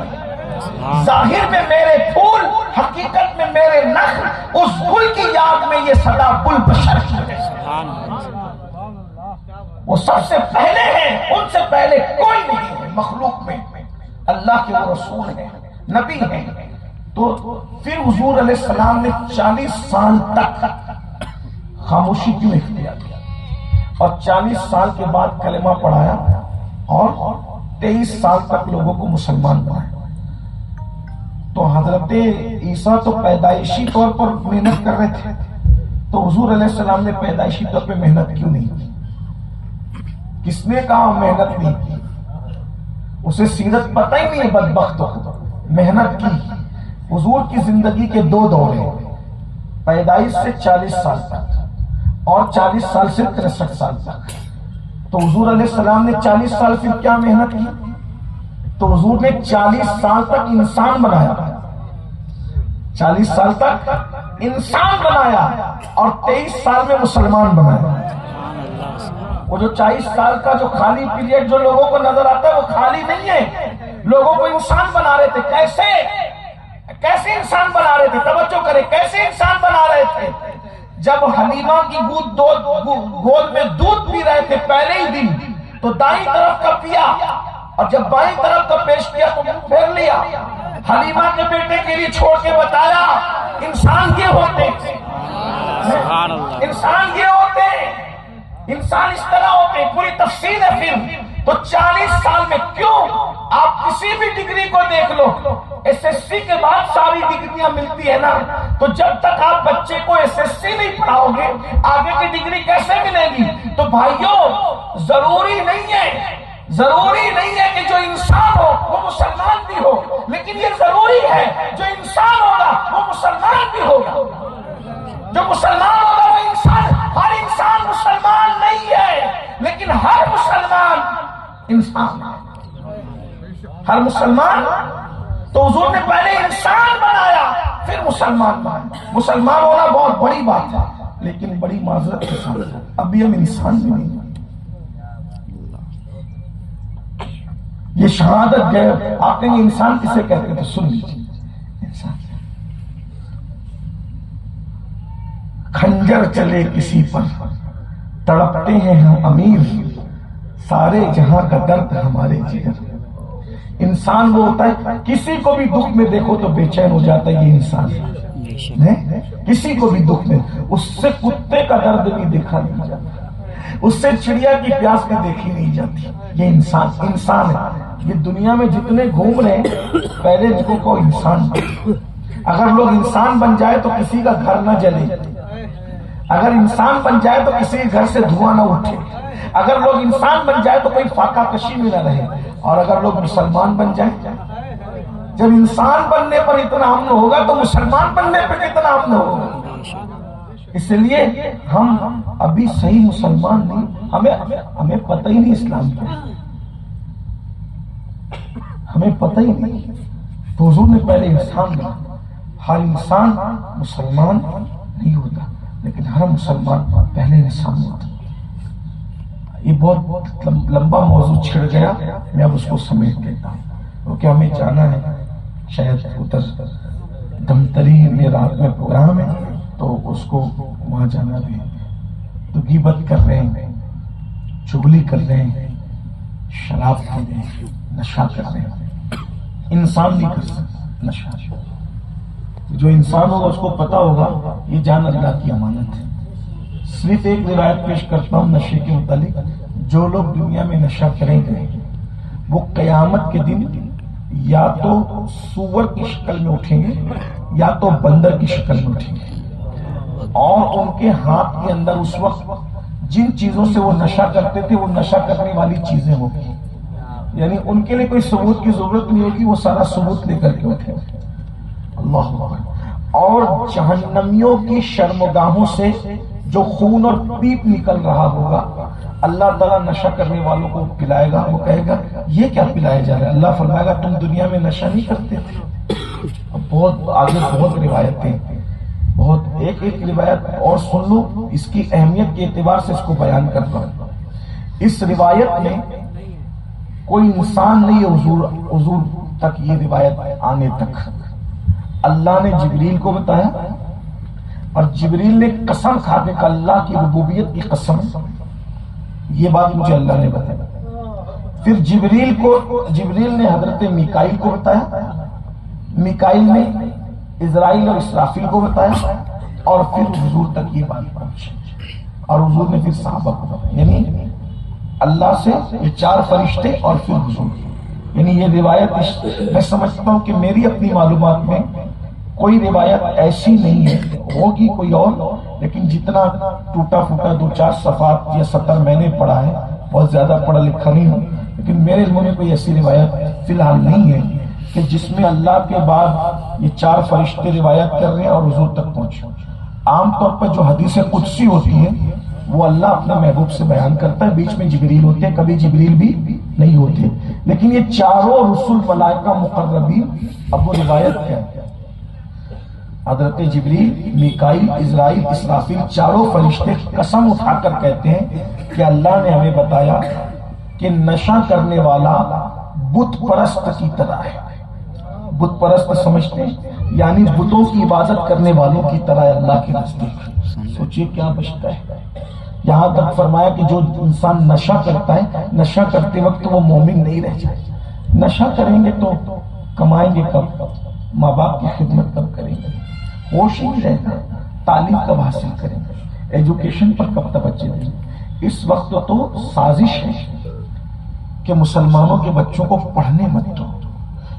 ظاہر میں میرے پھول، حقیقت میں میرے نخل، اس گل کی یاد میں یہ صدا گل بشر کی ہے۔ وہ سب سے پہلے ہیں، ان سے پہلے کوئی نہیں ہے مخلوق میں، اللہ کے وہ رسول ہیں، نبی ہیں۔ تو پھر حضور علیہ السلام نے 40 سال تک خاموشی کیوں اختیار کیا، اور 40 سال کے بعد کلمہ پڑھایا اور 23 سال تک لوگوں کو مسلمان بنایا۔ تو حضرت عیسیٰ تو پیدائشی طور پر محنت کر رہے تھے، تو حضور علیہ السلام نے پیدائشی طور پہ محنت کیوں نہیں کی؟ کس نے کہا محنت نہیں کی؟ اسے سیرت پتہ ہی نہیں ہے بدبخت کو۔ محنت کی۔ حضور کی زندگی کے 2 دور ہیں، پیدائش سے 40 سال تک اور 40 سال سے 63 سال تک۔ تو حضور علیہ السلام نے 40 سال پھر کیا محنت کی؟ تو حضور نے 40 سال تک انسان بنایا، 40 سال تک انسان بنایا اور 23 سال میں مسلمان بنایا۔ وہ جو 40 سال کا جو خالی پیریڈ جو لوگوں کو نظر آتا ہے وہ خالی نہیں ہے، لوگوں کو انسان بنا رہے تھے۔ کیسے انسان بنا رہے تھے؟ توجہ کریں، کیسے انسان بنا رہے تھے؟ جب حلیمہ کی گود میں دودھ پی رہے تھے پہلے ہی دن، تو دائیں طرف کا پیا اور جب بائیں طرف کا پیش کیا تو منہ پھیر لیا۔ حلیمہ کے بیٹے کے لیے چھوڑ کے بتایا انسان یہ ہوتے، انسان یہ ہوتے، انسان اس طرح ہوتے، پوری تفصیل ہے۔ پھر تو 40 سال میں کیوں؟ آپ کسی بھی ڈگری کو دیکھ لو، ایس ایس سی کے بعد ساری ڈگریاں ملتی ہے نا، تو جب تک آپ بچے کو ایس ایس سی نہیں پڑھاؤ گے آگے کی ڈگری کیسے ملے گی؟ تو بھائیوں ضروری نہیں ہے کہ جو انسان ہو وہ مسلمان بھی ہو، لیکن یہ ضروری ہے جو انسان ہوگا وہ مسلمان بھی ہوگا۔ جو مسلمان ہوگا وہ انسان، ہر انسان مسلمان نہیں ہے لیکن ہر مسلمان انسان ہے، ہر مسلمان۔ تو حضور نے پہلے انسان بنایا پھر مسلمان بنایا۔ مسلمان ہونا بہت بڑی بات ہے، لیکن بڑی معذرت کے ساتھ ابھی ہم انسان بھی نہیں۔ یہ شہادت گئے، آپ کہیں انسان کسے کہتے ہیں تو سن لیجیے، انسان کھنجر چلے کسی پر تڑپتے ہیں ہم امیر، سارے جہاں کا درد ہمارے جگر۔ انسان وہ ہوتا ہے کسی کو بھی دکھ میں دیکھو تو بے چین ہو جاتا ہے، یہ انسان ہے۔ کسی کو بھی دکھ میں، اس سے کتے کا درد بھی دیکھا نہیں جاتا، اس سے چڑیا کی پیاس بھی دیکھی نہیں جاتی۔ یہ انسان ہے۔ یہ دنیا میں جتنے گھوم رہے ہیں پہلے ان کو انسان بنے۔ اگر لوگ انسان بن جائے تو کسی کا گھر نہ جلے، اگر انسان بن جائے تو کسی گھر سے دھواں نہ اٹھے، اگر لوگ انسان بن جائے تو کوئی فاقہ کشی میں نہ رہے، اور اگر لوگ مسلمان بن جائیں، جب انسان بننے پر اتنا امن ہوگا تو مسلمان بننے پر کتنا امن ہوگا۔ اس لیے ہم ابھی صحیح مسلمان نہیں، ہمیں پتہ ہی نہیں اسلام کیا، ہمیں پتہ ہی نہیں۔ تو حضور نے پہلے انسان بنا۔ ہر انسان مسلمان نہیں ہوتا لیکن ہر مسلمان پہلے انسان ہوتا۔ یہ بہت لمبا موضوع چھڑ گیا، میں اب اس کو سمیٹ دیتا ہوں کیونکہ ہمیں جانا ہے، شاید ادھر دمتری میں رات میں پروگرام ہے تو اس کو وہاں جانا بھی۔ تو غیبت کر رہے ہیں، چغلی کر رہے ہیں، شراب پی رہے ہیں، نشہ کر رہے ہیں۔ انسان نہیں کر سکتا نشہ۔ جو انسان ہوگا اس کو پتا ہوگا یہ جان اللہ کی امانت ہے۔ صرف ایک روایت پیش کرتا ہوں نشے کے متعلق، جو لوگ دنیا میں نشہ کریں گے وہ قیامت کے دن یا تو سور کی شکل میں اٹھیں گے یا تو بندر کی شکل میں اٹھیں گے، اور ان کے ہاتھ کے اندر اس وقت جن چیزوں سے وہ نشہ کرتے تھے وہ نشہ کرنے والی چیزیں ہوگی، یعنی ان کے لیے کوئی ثبوت کی ضرورت نہیں ہوگی، وہ سارا ثبوت لے کر کے اٹھے گے۔ اللہ اکبر۔ اور جہنمیوں کی شرمگاہوں سے جو خون اور پیپ نکل رہا ہوگا، اللہ تعالیٰ نشہ کرنے والوں کو پلائے گا، وہ کہے گا یہ کیا پلایا جا رہا ہے؟ اللہ فرمائے گا تم دنیا میں نشہ نہیں کرتے تھے۔ بہت آگے بہت روایتیں، بہت ایک روایت اور سن لو، اس کی اہمیت کے اعتبار سے اس کو بیان کرتا ہوں۔ اس روایت میں کوئی انسان نہیں ہے حضور تک یہ روایت آنے تک، اللہ نے جبریل کو بتایا، اور جبریل نے قسم کھا کے کہا اللہ کی ربوبیت کی قسم یہ بات مجھے اللہ نے بتایا۔ پھر جبریل نے حضرت میکائیل کو بتایا، میکائیل نے اسرائیل اور اسرافیل کو بتایا، اور پھر حضور تک یہ بات پہنچی، اور حضور نے پھر صحابہ کو بتایا، یعنی اللہ سے یہ 4 فرشتے اور پھر حضور۔ یعنی یہ روایت میں سمجھتا ہوں کہ میری اپنی معلومات میں کوئی روایت ایسی نہیں ہے، ہوگی کوئی اور، لیکن جتنا ٹوٹا پھوٹا 2-4 صفحات یا 70 میں نے پڑھا ہے، بہت زیادہ پڑھا لکھا نہیں ہوں، لیکن میرے علم میں کوئی ایسی روایت فی الحال نہیں ہے کہ جس میں اللہ کے بعد یہ 4 فرشتے روایت کر رہے ہیں اور حضور تک پہنچے۔ عام طور پر جو حدیث قدسی ہوتی ہے وہ اللہ اپنے محبوب سے بیان کرتا ہے، بیچ میں جبریل ہوتے ہیں، کبھی جبریل بھی نہیں ہوتے، لیکن یہ چاروں رسول ملائکہ مقربین، اب وہ روایت کیا ہے؟ حضرت جبریل، میکائیل، اسرائیل، اسرافیل، چاروں فرشتے قسم اٹھا کر کہتے ہیں کہ اللہ نے ہمیں بتایا کہ نشہ کرنے والا بت پرست کی طرح ہے۔ بت پرست سمجھتے ہیں یعنی بتوں کی عبادت کرنے والوں کی طرح اللہ کے نزدیک۔ سوچئے کیا بچتا ہے۔ یہاں تک فرمایا کہ جو انسان نشہ کرتا ہے، نشہ کرتے وقت وہ مومن نہیں رہ جائے۔ نشہ کریں گے تو کمائیں گے کب؟ ماں باپ کی خدمت کب کریں گے؟ ہوش ہی نہیں رہتا، تعلیم کب حاصل کریں گے؟ ایجوکیشن پر کب توجہ دیں گے؟ اس وقت تو سازش ہے کہ مسلمانوں کے بچوں کو پڑھنے مت دو،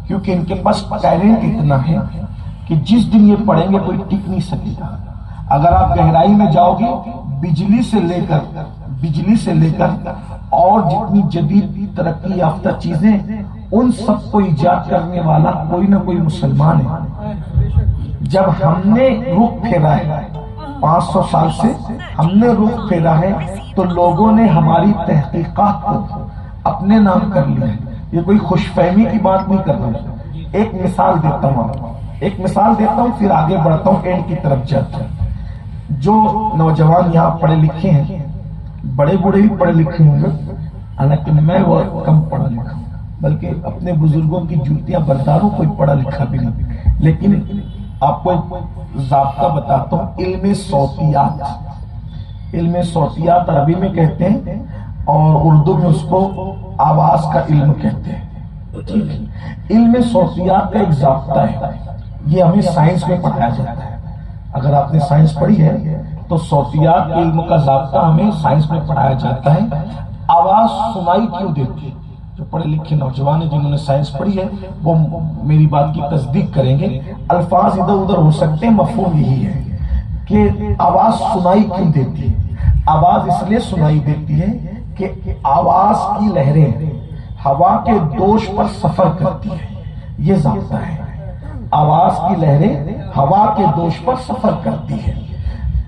کیونکہ ان کے پاس ٹیلنٹ اتنا ہے کہ جس دن یہ پڑھیں گے کوئی ٹک نہیں سکے گا۔ اگر آپ گہرائی میں جاؤ گے، بجلی سے لے کر اور جتنی جدید ترقی یافتہ چیزیں، ان سب کو ایجاد کرنے والا کوئی نہ کوئی مسلمان ہے۔ جب ہم نے رخ پھیرا ہے 500 سال سے، ہم نے رخ پھیرا ہے تو لوگوں نے ہماری تحقیقات کو اپنے نام کر لیا ہے۔ یہ کوئی خوش فہمی کی بات نہیں کر رہا۔ ایک مثال دیتا ہوں پھر آگے بڑھتا ہوں، اینڈ کی طرف جاتا ہوں۔ جو نوجوان یہاں پڑھے لکھے ہیں، بڑے بوڑھے بھی پڑھے لکھے ہوں گے، حالانکہ میں وہ کم پڑھا لکھا ہوں، بلکہ اپنے بزرگوں کی جوتیاں برداروں کوئی پڑھا لکھا بھی نہیں، لیکن آپ کو ایک ضابطہ بتاتا ہوں۔ علم صوتیات عربی میں کہتے ہیں اور اردو میں اس کو آواز کا علم کہتے ہیں۔ علم صوتیات کا ایک ضابطہ ہے، یہ ہمیں سائنس میں پڑھایا جاتا ہے۔ اگر آپ نے سائنس پڑھی ہے تو صوتیات کے علم کا ضابطہ ہمیں سائنس میں پڑھایا جاتا ہے۔ آواز سنائی کیوں دیتی ہے؟ جو پڑھے لکھے نوجوان ہیں جنہوں نے سائنس پڑھی ہے وہ میری بات کی تصدیق کریں گے۔ الفاظ ادھر ادھر ہو سکتے ہیں، مفہوم یہی ہے کہ آواز سنائی کیوں دیتی ہے۔ آواز اس لیے سنائی دیتی ہے کہ آواز کی لہریں ہوا کے دوش پر سفر کرتی ہے، یہ ضابطہ ہے۔ آواز کی لہریں ہوا کے دوش پر سفر کرتی ہے،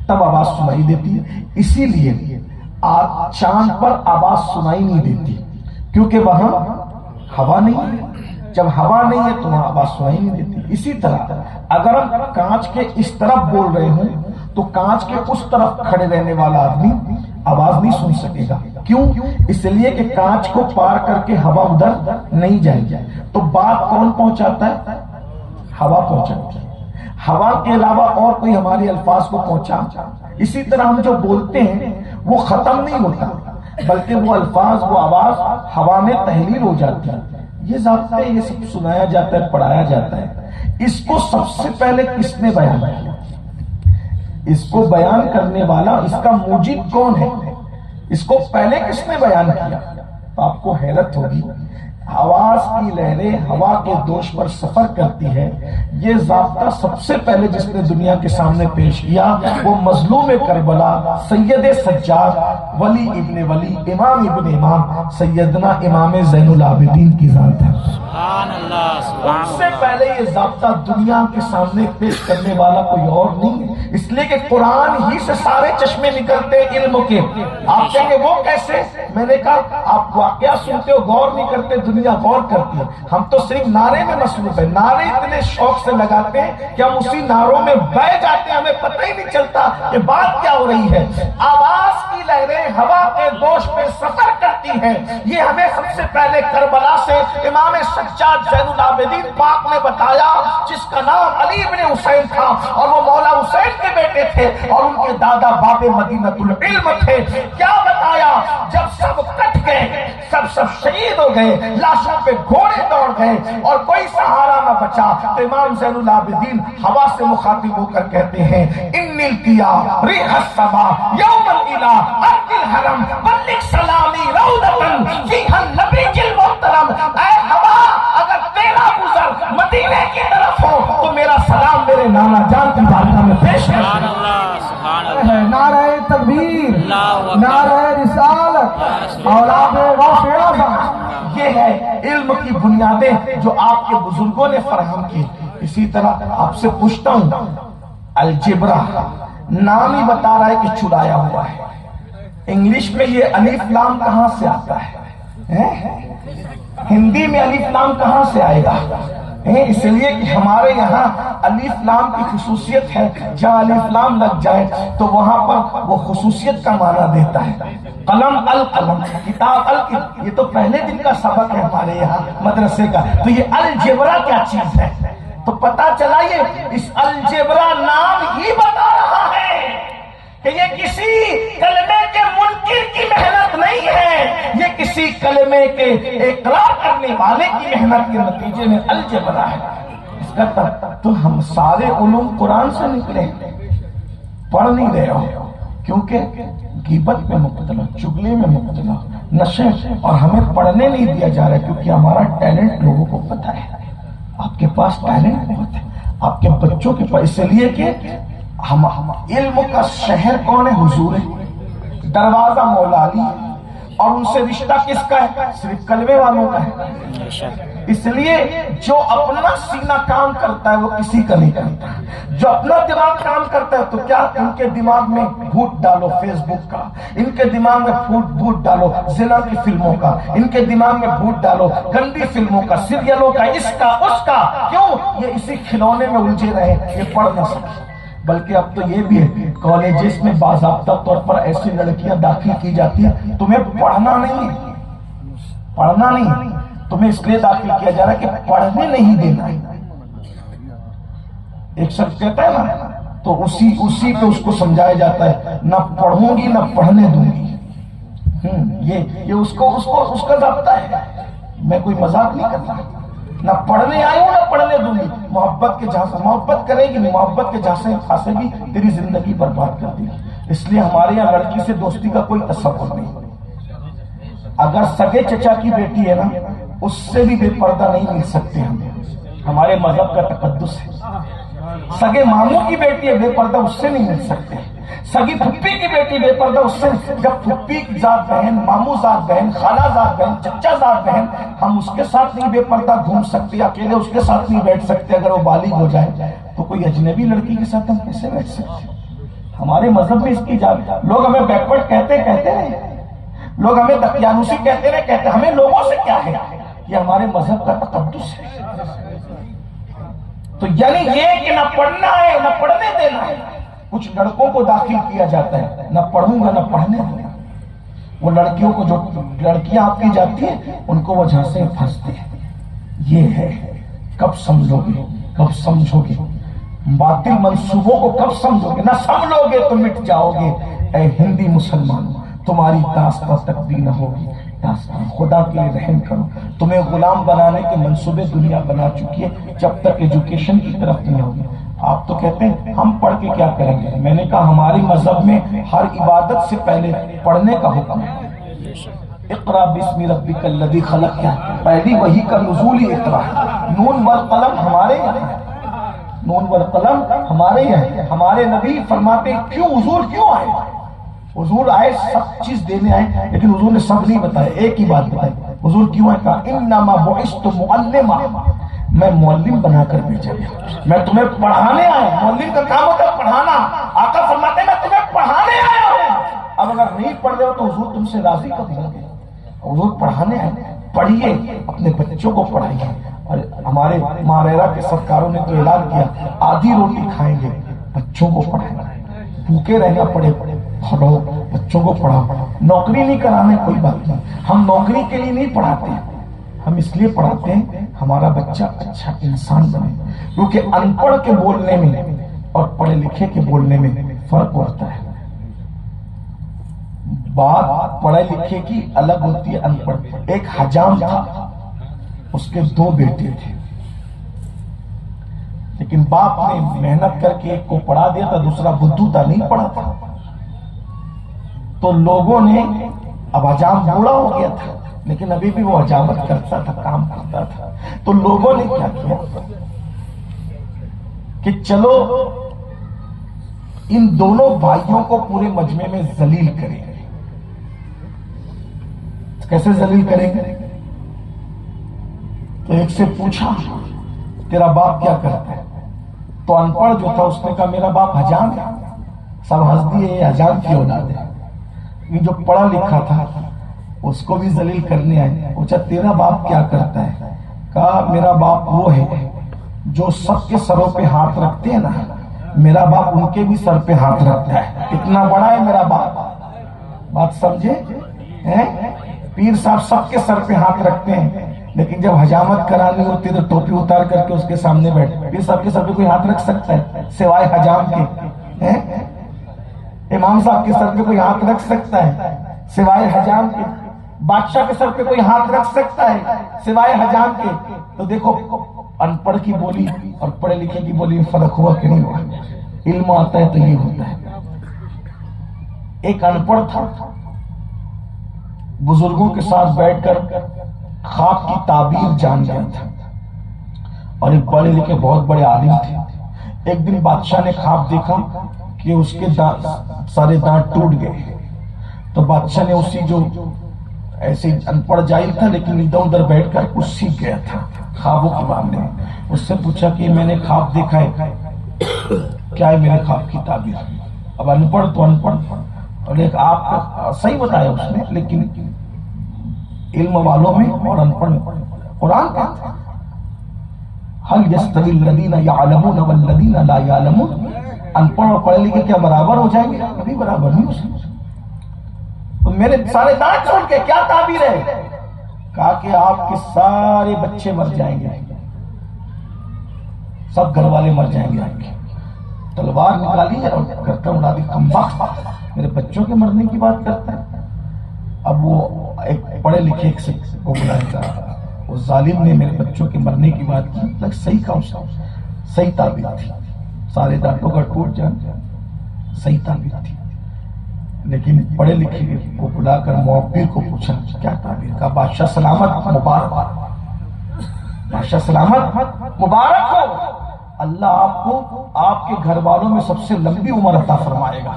تب آواز سنائی دیتی ہے۔ اسی لیے چاند پر آواز سنائی نہیں دیتی، کیونکہ وہاں ہوا نہیں ہے۔ جب ہوا نہیں ہے تو وہاں آواز سنائی نہیں دیتی۔ اسی طرح اگر ہم کانچ کے اس طرف بول رہے ہوں تو کانچ کے اس طرف کھڑے رہنے والا آدمی آواز نہیں سن سکے گا۔ کیوں؟ اس لیے کہ کانچ کو پار کر کے ہوا ادھر نہیں جائے گی۔ تو بات کون پہنچاتا ہے؟ ہوا پہنچاتی ہے۔ ہوا کے علاوہ اور کوئی ہمارے الفاظ کو پہنچا۔ اسی طرح ہم جو بولتے ہیں وہ ختم نہیں ہوتا، بلکہ وہ الفاظ، وہ آواز ہوا میں تحلیل ہو جاتی ہے۔ یہ ضابطہ، یہ سب سنایا جاتا ہے، پڑھایا جاتا ہے۔ اس کو سب سے پہلے کس نے بیان کیا؟ اس کو بیان کرنے والا، اس کا موجد کون ہے؟ اس کو پہلے کس نے بیان کیا؟ تو آپ کو حیرت ہوگی، آواز کی لہریں ہوا کے دوش پر سفر کرتی ہے، یہ ضابطہ سب سے پہلے جس نے دنیا کے سامنے پیش کیا وہ مظلوم کربلا سید سجاد ولی ابن ولی امام ابن امام سیدنا امام زین العابدین کی ذات ہے۔ سبحان اللہ، سبحان اس سے پہلے یہ ضابطہ دنیا کے سامنے پیش کرنے والا کوئی اور نہیں ہے، اس لیے کہ قرآن ہی سے سارے چشمے نکلتے علم کے۔ آپ کہیں گے وہ کیسے؟ میں نے کہا آپ واقعہ سنتے ہو، غور نہیں کرتے، دنیا غور کرتی ہے۔ ہم تو صرف نعرے میں مصروف ہیں، نعرے اتنے شوق سے لگاتے ہیں کہ ہم اسی نعروں میں بہ جاتے ہیں، ہمیں پتہ ہی نہیں چلتا کہ بات کیا ہو رہی ہے۔ آواز کی لہریں ہوا کے دوش پہ سفر کرتی ہیں، یہ ہمیں سب سے پہلے کربلا سے امام سجاد زین العابدین پاک نے بتایا، جس کا نام علی ابن حسین تھا اور وہ مولا حسین کے بیٹے تھے اور ان کے دادا باب مدینۃ العلم تھے۔ کیا بتایا؟ جب سب کٹ گئے، سب شہید ہو گئے، لاشوں پہ گھوڑے دوڑ گئے اور کوئی سہارا نہ بچا، تو امام زین العابدین ہوا سے مخاطب ہو کر کہتے ہیں ان القیا ریح الصبا یوم الى ارض الحرم بلغ سلامی روضۃ فیہا النبی المحترم۔ اے ہوا، اگر تیرا گزر مدینے کی طرف ہو تو میرا سلام میرے نانا جان کی بارگاہ میں پیش کر۔ سبحان اللہ، سبحان اللہ، نعرہ تکبیر، اللہ اکبر، نعرہ رسالت، اولاد غوث اعظم۔ یہ ہے علم کی بنیادیں جو آپ کے بزرگوں نے فراہم کی۔ اسی طرح آپ سے پوچھتا ہوں، الجبرا نام ہی بتا رہا ہے کہ چرایا ہوا ہے، انگلش میں یہ الف لام کہاں سے آتا ہے؟ ہندی میں الف لام کہاں سے آئے گا؟ اس لیے کہ ہمارے یہاں الف لام کی خصوصیت ہے، جہاں الف لام لگ جائے تو وہاں پر وہ خصوصیت کا معنی دیتا ہے۔ قلم القلم، کتاب الکتاب، یہ تو پہلے دن کا سبق ہے ہمارے یہاں مدرسے کا۔ تو یہ الجبرا کیا چیز ہے؟ تو پتا چلا یہ اس الجبرا نام ہی بتا رہا ہے کہ یہ کسی کلمے کے منکر کی محنت نہیں ہے، یہ کسی کلمے کے اقرار کرنے والے کی محنت کے نتیجے میں الجبرا ہے۔ اس کا تو ہم سارے علوم قرآن سے نکلے، پڑھ نہیں رہے ہو، کیونکہ غیبت میں مبتلا، چغلی میں مبتلا، نشے، اور ہمیں پڑھنے نہیں دیا جا رہا کیونکہ ہمارا ٹیلنٹ لوگوں کو پتا ہے۔ آپ کے پاس ٹیلنٹ بہت ہے، آپ کے بچوں کے پاس، اس لیے کہ ہم علم کا شہر کون ہے؟ حضور ہے، دروازہ مولا علی ہے، اور ان سے رشتہ کس کا ہے؟ صرف کلمے والوں کا ہے۔ اس لیے جو اپنا سینہ کام کرتا ہے وہ کسی کا نہیں کرتا، جو اپنا دماغ کام کرتا ہے تو کیا ان کے دماغ میں بھوت ڈالو فیس بک کا، ان کے دماغ میں بھوت ڈالو زنا کی فلموں کا، ان کے دماغ میں بھوت ڈالو گندی فلموں کا، سیریلوں کا، اس کا اس کا۔ کیوں؟ یہ اسی کھلونے میں الجھے رہے، یہ پڑھ نہ سکے۔ بلکہ اب تو یہ بھی ہے، کالجز میں باضابطہ طور پر ایسی لڑکیاں داخل کی جاتی ہیں، تمہیں پڑھنا نہیں ہے، پڑھنا نہیں ہے، تمہیں اس لیے داخل کیا جا رہا ہے کہ پڑھنے نہیں دینا ہے۔ ایک شخص کہتا ہے نا، تو اسی پہ اس کو سمجھایا جاتا ہے، نہ پڑھوں گی نہ پڑھنے دوں گی۔ یہ اس کا ضابطہ ہے، میں کوئی مذاق نہیں کرتا، نہ پڑھنے آئی ہوں نہ پڑھنے دوں گی۔ محبت کے جہاں سے محبت کرے گی، محبت کے جہاں سے پھانسے گی، تیری زندگی برباد کر دے گی۔ اس لیے ہمارے یہاں لڑکی سے دوستی کا کوئی تصور نہیں۔ اگر سگے چچا کی بیٹی ہے نا، اس سے بھی بے پردہ نہیں مل سکتے ہم، ہمارے مذہب کا تقدس ہے۔ سگے ماموں کی بیٹی ہے، بے پردہ اس سے نہیں مل سکتے۔ سگی پھپھی کی بیٹی بے پردہ اس سے، جب پھپھی ذات بہن، ماموں ذات بہن، خالہ ذات بہن، چچا ذات بہن، ہم اس کے ساتھ نہیں بے پردہ گھوم سکتے، اکیلے اس کے ساتھ نہیں بیٹھ سکتے۔ اگر وہ بالغ ہو جائے تو کوئی اجنبی لڑکی کے ساتھ ہم کیسے بیٹھ سکتے؟ ہمارے مذہب میں اس کی اجازت۔ لوگ ہمیں بیکورڈ کہتے رہے، لوگ ہمیں دقیانوسی کہتے رہے، ہمیں لوگوں سے کیا ہے؟ یہ ہمارے مذہب کا تقدس ہے۔ تو یعنی یہ کہ نہ پڑھنا ہے نہ پڑھنے دینا ہے۔ کچھ لڑکوں کو داخل کیا جاتا ہے، نہ پڑھوں گا نہ پڑھنے دوں گا۔ وہ لڑکیوں کو، جو لڑکیاں آپ کی جاتی ہیں، ان کو وہ جھانسے میں پھنستے ہیں۔ یہ ہے، کب سمجھو گے، کب سمجھو گے؟ باطل منصوبوں کو کب سمجھو گے؟ نہ سمجھو گے تو مٹ جاؤ گے۔ اے ہندی مسلمان، تمہاری داستان تقدیر نہ ہوگی، داستان خدا کے لیے رحم کرو۔ تمہیں غلام بنانے کے منصوبے دنیا بنا چکی ہے، جب تک ایجوکیشن کی طرف نہیں ہوگی۔ آپ تو کہتے ہیں ہم پڑھ کے کیا کریں گے؟ میں نے کہا ہماری مذہب میں ہر عبادت سے پہلے پڑھنے کا حکم ہے۔ اقرا بسم ربک الذی خلق کیا ہے؟ پہلی وحی کا نزول ہی اقرا ہے۔ نون والقلم ہمارے یہاں ہے، نون والقلم ہمارے یہاں ہے۔ ہمارے نبی فرماتے ہیں کیوں حضور کیوں آئے؟ حضور آئے سب چیز دینے آئے، لیکن حضور نے سب نہیں بتایا، ایک ہی بات بتائی۔ حضور کیوں آئے؟ کہا انما بعثت معلما، میں معلم بنا کر بھیجا گیا، میں تمہیں پڑھانے آیا۔ معلم کا کام ہوتا ہے پڑھانا۔ آقا فرماتے ہیں میں تمہیں پڑھانے آیا ہوں۔ اب اگر نہیں پڑھ رہے ہو تو حضور تم سے راضی کب ہوں گے؟ حضور پڑھانے آئے، پڑھیے، اپنے بچوں کو پڑھائیے۔ اور ہمارے ماریرا کے سرکاروں نے تو اعلان کیا آدھی روٹی کھائیں گے، بچوں کو پڑھائیں گے، بھوکے رہنا پڑے پڑھو، بچوں کو پڑھاؤ۔ نوکری نہیں کرانے کوئی بات نہیں، ہم نوکری کے لیے نہیں پڑھاتے، ہم اس لیے پڑھاتے ہیں ہمارا بچہ اچھا انسان بنے، کیونکہ ان پڑھ کے بولنے میں اور پڑھے لکھے کے بولنے میں فرق ہوتا ہے۔ بات پڑھے لکھے کی الگ ہوتی ہے، ان پڑھ۔ ایک حجام تھا، اس کے 2 بیٹے تھے، لیکن باپ نے محنت کر کے ایک کو پڑھا دیا تھا، دوسرا بدھو تھا، نہیں پڑھا تھا۔ تو لوگوں نے، اب حجام بوڑھا ہو گیا تھا لیکن ابھی بھی وہ حجامت کرتا تھا، کام کرتا تھا، تو لوگوں نے کیا کیا کہ چلو ان دونوں بھائیوں کو پورے مجمع میں ذلیل کریں گے۔ کیسے ذلیل کریں گے؟ تو ایک سے پوچھا تیرا باپ کیا کرتا ہے؟ تو ان پڑھ جو تھا اس نے کہا میرا باپ حجام ہے۔ سب ہنس دیے، یہ حجام کی اولاد ہے۔ یہ جو پڑھا لکھا تھا اس کو بھی ذلیل کرنے آئے، پوچھا تیرا باپ کیا کرتا ہے؟ کہا میرا باپ وہ ہے جو سب کے سروں پہ ہاتھ رکھتے ہیں نا، میرا باپ ان کے بھی سر پہ ہاتھ رکھتا ہے، اتنا بڑا ہے میرا باپ۔ بات سمجھے؟ پیر صاحب سب کے سر پہ ہاتھ رکھتے ہیں، لیکن جب حجامت کرانی ہوتی ہے تو ٹوپی اتار کر کے اس کے سامنے بیٹھے۔ پیر صاحب کے سر پہ کوئی ہاتھ رکھ سکتا ہے سوائے حجام کے؟ امام صاحب کے سر پہ کوئی ہاتھ رکھ سکتا ہے سوائے حجام کے؟ بادشاہ کے سر پہ کوئی ہاتھ رکھ سکتا ہے سوائے حجام کے؟ تو دیکھو ان پڑھ کی بولی اور پڑھے لکھے کی بولی میں فرق ہوا کہ نہیں ہوا؟ علم آتا ہے تو یہ ہوتا ہے۔ ایک ان پڑھ تھا، بزرگوں کے ساتھ بیٹھ کر خواب کی تعبیر جان گیا تھا، اور ایک پڑھے لکھے بہت بڑے عالم تھے۔ ایک دن بادشاہ نے خواب دیکھا کہ اس کے سارے دانت ٹوٹ گئے، تو بادشاہ نے اسی جو ایسے ان پڑھ جاہل تھا لیکن ادھر ادھر بیٹھ کر کچھ سیکھ گیا تھا خوابوں کے معاملے میں، اس سے پوچھا کہ میں نے خواب دیکھا ہے، کیا ہے میرے خواب کی تعبیر؟ اب ان پڑھ تو ان پڑھ، اور ایک آپ کو صحیح بتایا اس نے، لیکن علم والوں میں اور ان پڑھ میں قرآن کہتا ہے هل يستوي الذين يعلمون والذين لا يعلمون، ان پڑھ اور پڑھے لکھے کیا برابر ہو جائیں گے؟ کبھی برابر نہیں ہو سکتے۔ تو میرے سارے دانت چھوڑ کے کیا تعبیر ہے؟ کہا کہ آپ کے سارے بچے مر جائیں گے، سب گھر والے مر جائیں گے آپ کے۔ تلوار نکالی اور گردن اڑا دی، کم وقت میرے بچوں کے مرنے کی بات کرتا ہے۔ اب وہ ایک پڑھے لکھے کو بلایا جا رہا، اس ظالم نے میرے بچوں کے مرنے کی بات کی، صحیح کہا اس نے، صحیح تعبیر تھی، سارے دانتوں کا ٹوٹ جانا صحیح تعبیر تھی۔ لیکن پڑھے لکھے کو بلا کر معبر کو پوچھا کیا تعبیر؟ کا بادشاہ سلامت مبارک، بادشاہ سلامت مبارک ہو، اللہ آپ کو آپ کے گھر والوں میں سب سے لمبی عمر عطا فرمائے گا۔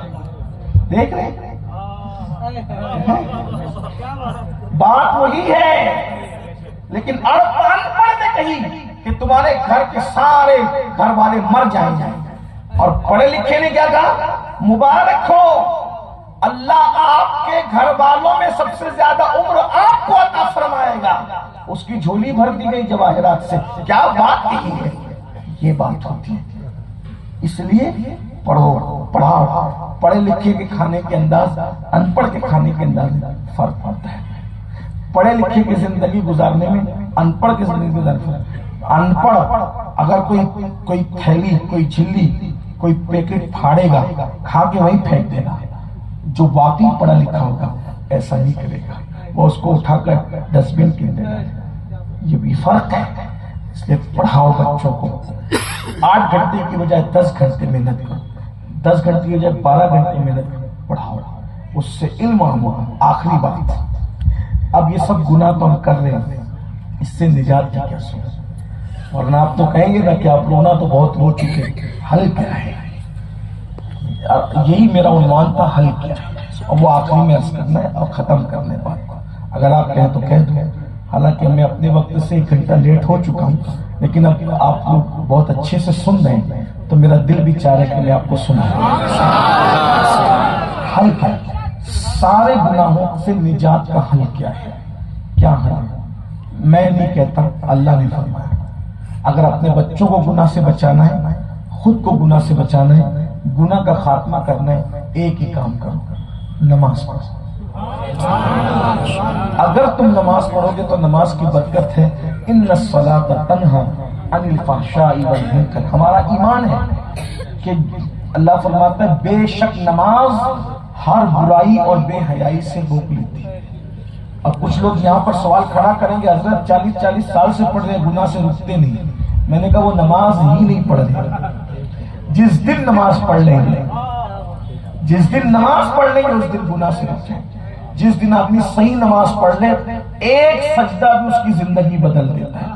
دیکھ رہے بات وہی ہے، لیکن ان پڑھ نے کہی کہ تمہارے گھر کے سارے گھر والے مر جائیں گے، اور پڑھے لکھے نے کیا کہا؟ مبارک ہو، اللہ آپ کے گھر والوں میں سب سے زیادہ عمر آپ کو عطا فرمائے گا۔ اس کی جھولی بھر دی گئی جواہرات سے۔ کیا بات کہی ہے؟ یہ بات ہوتی ہے۔ اس لیے پڑھو، پڑھاؤ۔ پڑھے لکھے کے کھانے کے انداز، ان پڑھ کے کھانے کے انداز میں فرق پڑتا ہے۔ پڑھے لکھے کی زندگی گزارنے میں ان پڑھ کی زندگی گزارنے میں، ان پڑھ اگر کوئی تھیلی، کوئی جھلی، کوئی پیکٹ پھاڑے گا، کھا کے وہیں پھینک دے گا۔ جو واقعی پڑھا لکھا ہوگا ایسا نہیں کرے گا، وہ اس کو اٹھا کر ڈسٹ بن کے دے گا۔ یہ بھی فرق ہے۔ اس لیے پڑھاؤ بچوں کو، 8 گھنٹے کی بجائے 10 گھنٹے محنت کرو، 10 گھنٹے کی بجائے 12 گھنٹے محنت کرو، پڑھاؤ، اس سے علم ہوگا۔ آخری بات، اب یہ سب گناہ تو ہم کر رہے ہیں، اس سے نجات کی کیا صورت؟ ورنہ آپ تو کہیں گے نا کہ آپ رونا تو بہت ہو چکے، حل کیا ہے؟ یہی میرا عنوان تھا، حل کیا ہے، اور وہ آخری میں عرض کرنا ہے اور ختم کرنے بات کو۔ اگر آپ کہیں تو کہہ دوں، حالانکہ میں اپنے وقت سے 1 گھنٹہ لیٹ ہو چکا ہوں، لیکن اب آپ لوگ بہت اچھے سے سن رہے ہیں تو میرا دل بھی چاہ رہا ہے کہ میں آپ کو سناؤں۔ حل کیا ہے؟ سارے گناہوں سے نجات کا حل کیا ہے؟ کیا حل ہے؟ میں نہیں کہتا، اللہ نے فرمایا اگر اپنے بچوں کو گناہ سے بچانا ہے، خود کو گناہ سے بچانا ہے، گناہ کا خاتمہ کرنا ہے، ایک ہی کام کرو، نماز پڑھو۔ اگر تم نماز پڑھو گے تو نماز کی برکت ہے، ان الصلاۃ تنہی عن الفحشاء والمنکر، ہمارا ایمان ہے کہ اللہ فرماتا ہے بے شک نماز ہر برائی اور بے حیائی سے روک لیتی ہے۔ اب کچھ لوگ یہاں پر سوال کھڑا کریں گے، حضرت 40 سال سے پڑھ رہے گناہ سے رکتے نہیں۔ میں نے کہا وہ نماز ہی نہیں پڑھ رہے۔ جس دن نماز پڑھ لیں گے، جس دن نماز پڑھ لیں گے اس دن گناہ سے رک جائیں گے۔ جس دن آدمی صحیح نماز پڑھ لے، ایک سجدہ بھی اس کی زندگی بدل دیتا ہے۔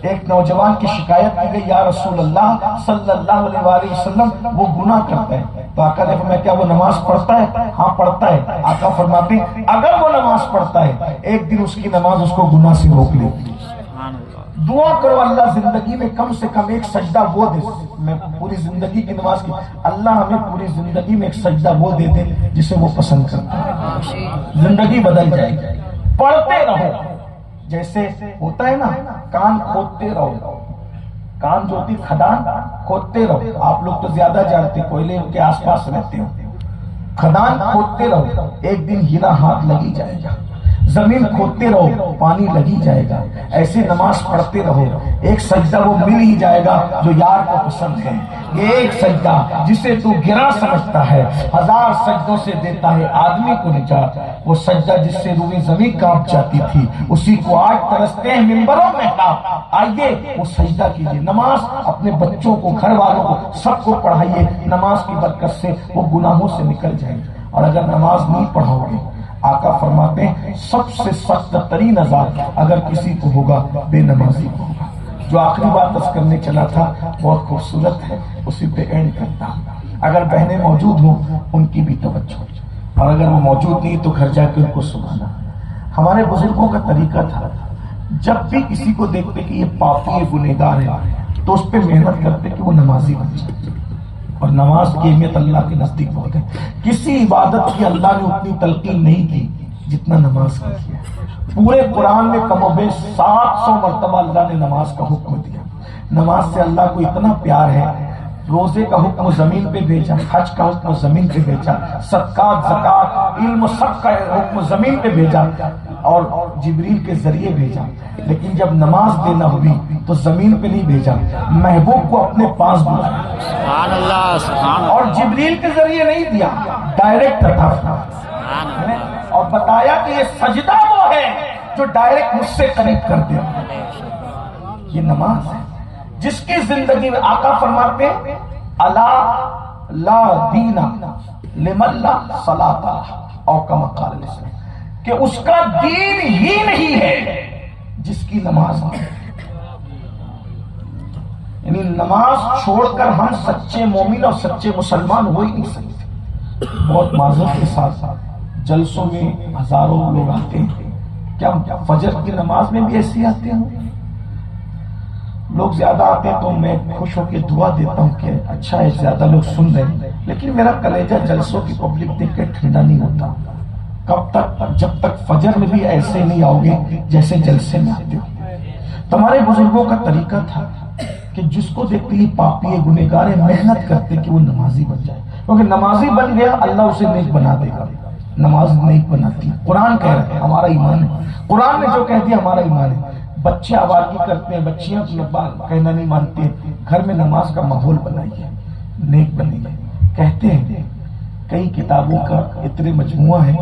ایک نوجوان کی شکایت کی گئی، یا رسول اللہ صلی اللہ علیہ وآلہ وسلم وہ گناہ کرتا ہے، تو آقا نے فرمایا کیا وہ نماز پڑھتا ہے؟ ہاں پڑھتا ہے۔ آقا فرماتے ہیں اگر وہ نماز پڑھتا ہے، ایک دن اس کی نماز اس کو گناہ سے روک لیتی ہے۔ دعا کرو اللہ زندگی میں کم سے کم ایک سجدہ وہ دے، میں پوری زندگی کی نماز کی، اللہ ہمیں پوری زندگی میں ایک سجدہ وہ دے دے جسے وہ پسند کرتا ہے، زندگی بدل جائے گی۔ پڑھتے رہو، جیسے ہوتا ہے نا کان کھودتے رہو، کان جو ہوتی کھدان کھودتے رہو، آپ لوگ تو زیادہ جانتے، کوئلے کے آس پاس رہتے ہو، کھدان کھودتے رہو، ایک دن ہیرا ہاتھ لگی جائے گا، زمین کھودتے رہو پانی لگی جائے گا، ایسے نماز پڑھتے رہو، ایک سجدہ وہ مل ہی جائے گا جو یار کو پسند ہے۔ ایک سجدہ جسے تو گرا سمجھتا ہے، 1000 سجدوں سے دیتا ہے آدمی کو نجات۔ وہ سجدہ جس سے روئے زمین کانپ جاتی تھی، اسی کو آج ترستے ہیں منبروں میں کانپ۔ آئیے وہ سجدہ کیجیے، نماز اپنے بچوں کو، گھر والوں کو، سب کو پڑھائیے، نماز کی برکت سے وہ گناہوں سے نکل جائیں گے۔ اور اگر نماز نہیں پڑھاؤ گے، آقا فرماتے ہیں سب سے سخت ترین عذاب اگر کسی کو ہوگا بے نمازی کو ہوگا۔ جو آخری بات بس کرنے چلا تھا بہت خوبصورت ہے، اسی پہ اینڈ کرتا ہوں۔ اگر بہنیں موجود ہوں ان کی بھی توجہ، اور اگر وہ موجود نہیں تو گھر جا کے ان کو سنانا۔ ہمارے بزرگوں کا طریقہ تھا، جب بھی کسی کو دیکھتے کہ یہ پاپی ہے، گنہگار ہے، تو اس پہ محنت کرتے کہ وہ نمازی بن جائے۔ اور نماز کی اہمیت اللہ کے نزدیک بہت ہے۔ کسی عبادت کی اللہ نے اتنی تلقین نہیں کی جتنا نماز کی کیا۔ پورے قرآن میں کم و بیش 700 مرتبہ اللہ نے نماز کا حکم دیا۔ نماز سے اللہ کو اتنا پیار ہے، روزے کا حکم زمین پہ بھیجا، حج کا حکم زمین پہ بھیجا، صدقات، زکات، علم سب کا حکم زمین پہ بھیجا اور جبریل کے ذریعے بھیجا۔ لیکن جب نماز دینا ہوئی تو زمین پہ نہیں بھیجا، محبوب کو اپنے پاس بلایا، سبحان اللہ، سبحان اللہ، اور جبریل کے ذریعے نہیں دیا، ڈائریکٹ تھا، اور بتایا کہ یہ سجدہ وہ ہے جو ڈائریکٹ مجھ سے قریب کر دیا۔ یہ نماز ہے جس کی زندگی میں آقا فرماتے ہیں الا لا دینا لمن لا صلاۃ او کما قال الاسلام، کہ اس کا دین ہی نہیں ہے جس کی نماز نہیں۔ یعنی نماز چھوڑ کر ہم سچے مومن اور سچے مسلمان ہو ہی نہیں سکتے۔ بہت معذرت کے ساتھ جلسوں میں ہزاروں لوگ آتے ہیں، کیا فجر کی نماز میں بھی ایسے آتے ہیں؟ لوگ زیادہ آتے ہیں تو میں خوش ہو کے دعا دیتا ہوں کہ اچھا ہے زیادہ لوگ سن رہے ہیں، لیکن میرا کلیجہ جلسوں کی پبلک دیکھ کے ٹھنڈا نہیں ہوتا۔ کب تک؟ جب تک فجر میں بھی ایسے نہیں آؤ گے جیسے جلسے میں آتے ہو۔ تمہارے بزرگوں کا طریقہ تھا کہ جس کو دیکھتے ہی پاپی ہے، گنہگار ہے، محنت کرتے کہ وہ نمازی بن جائے، کیونکہ نمازی بن گیا اللہ اسے نیک بنا دے گا۔ نماز نیک بناتی، قرآن کہہ رہا ہے، ہمارا ایمان ہے، قرآن نے جو کہہ دیا ہمارا ایمان ہے۔ بچے آوارگی کرتے ہیں، بچیاں کہنا نہیں مانتے، گھر میں نماز کا ماحول بنائیے، نیک بنے گے۔ کہتے ہیں کئی کتابوں کا اتنے مجموعہ ہے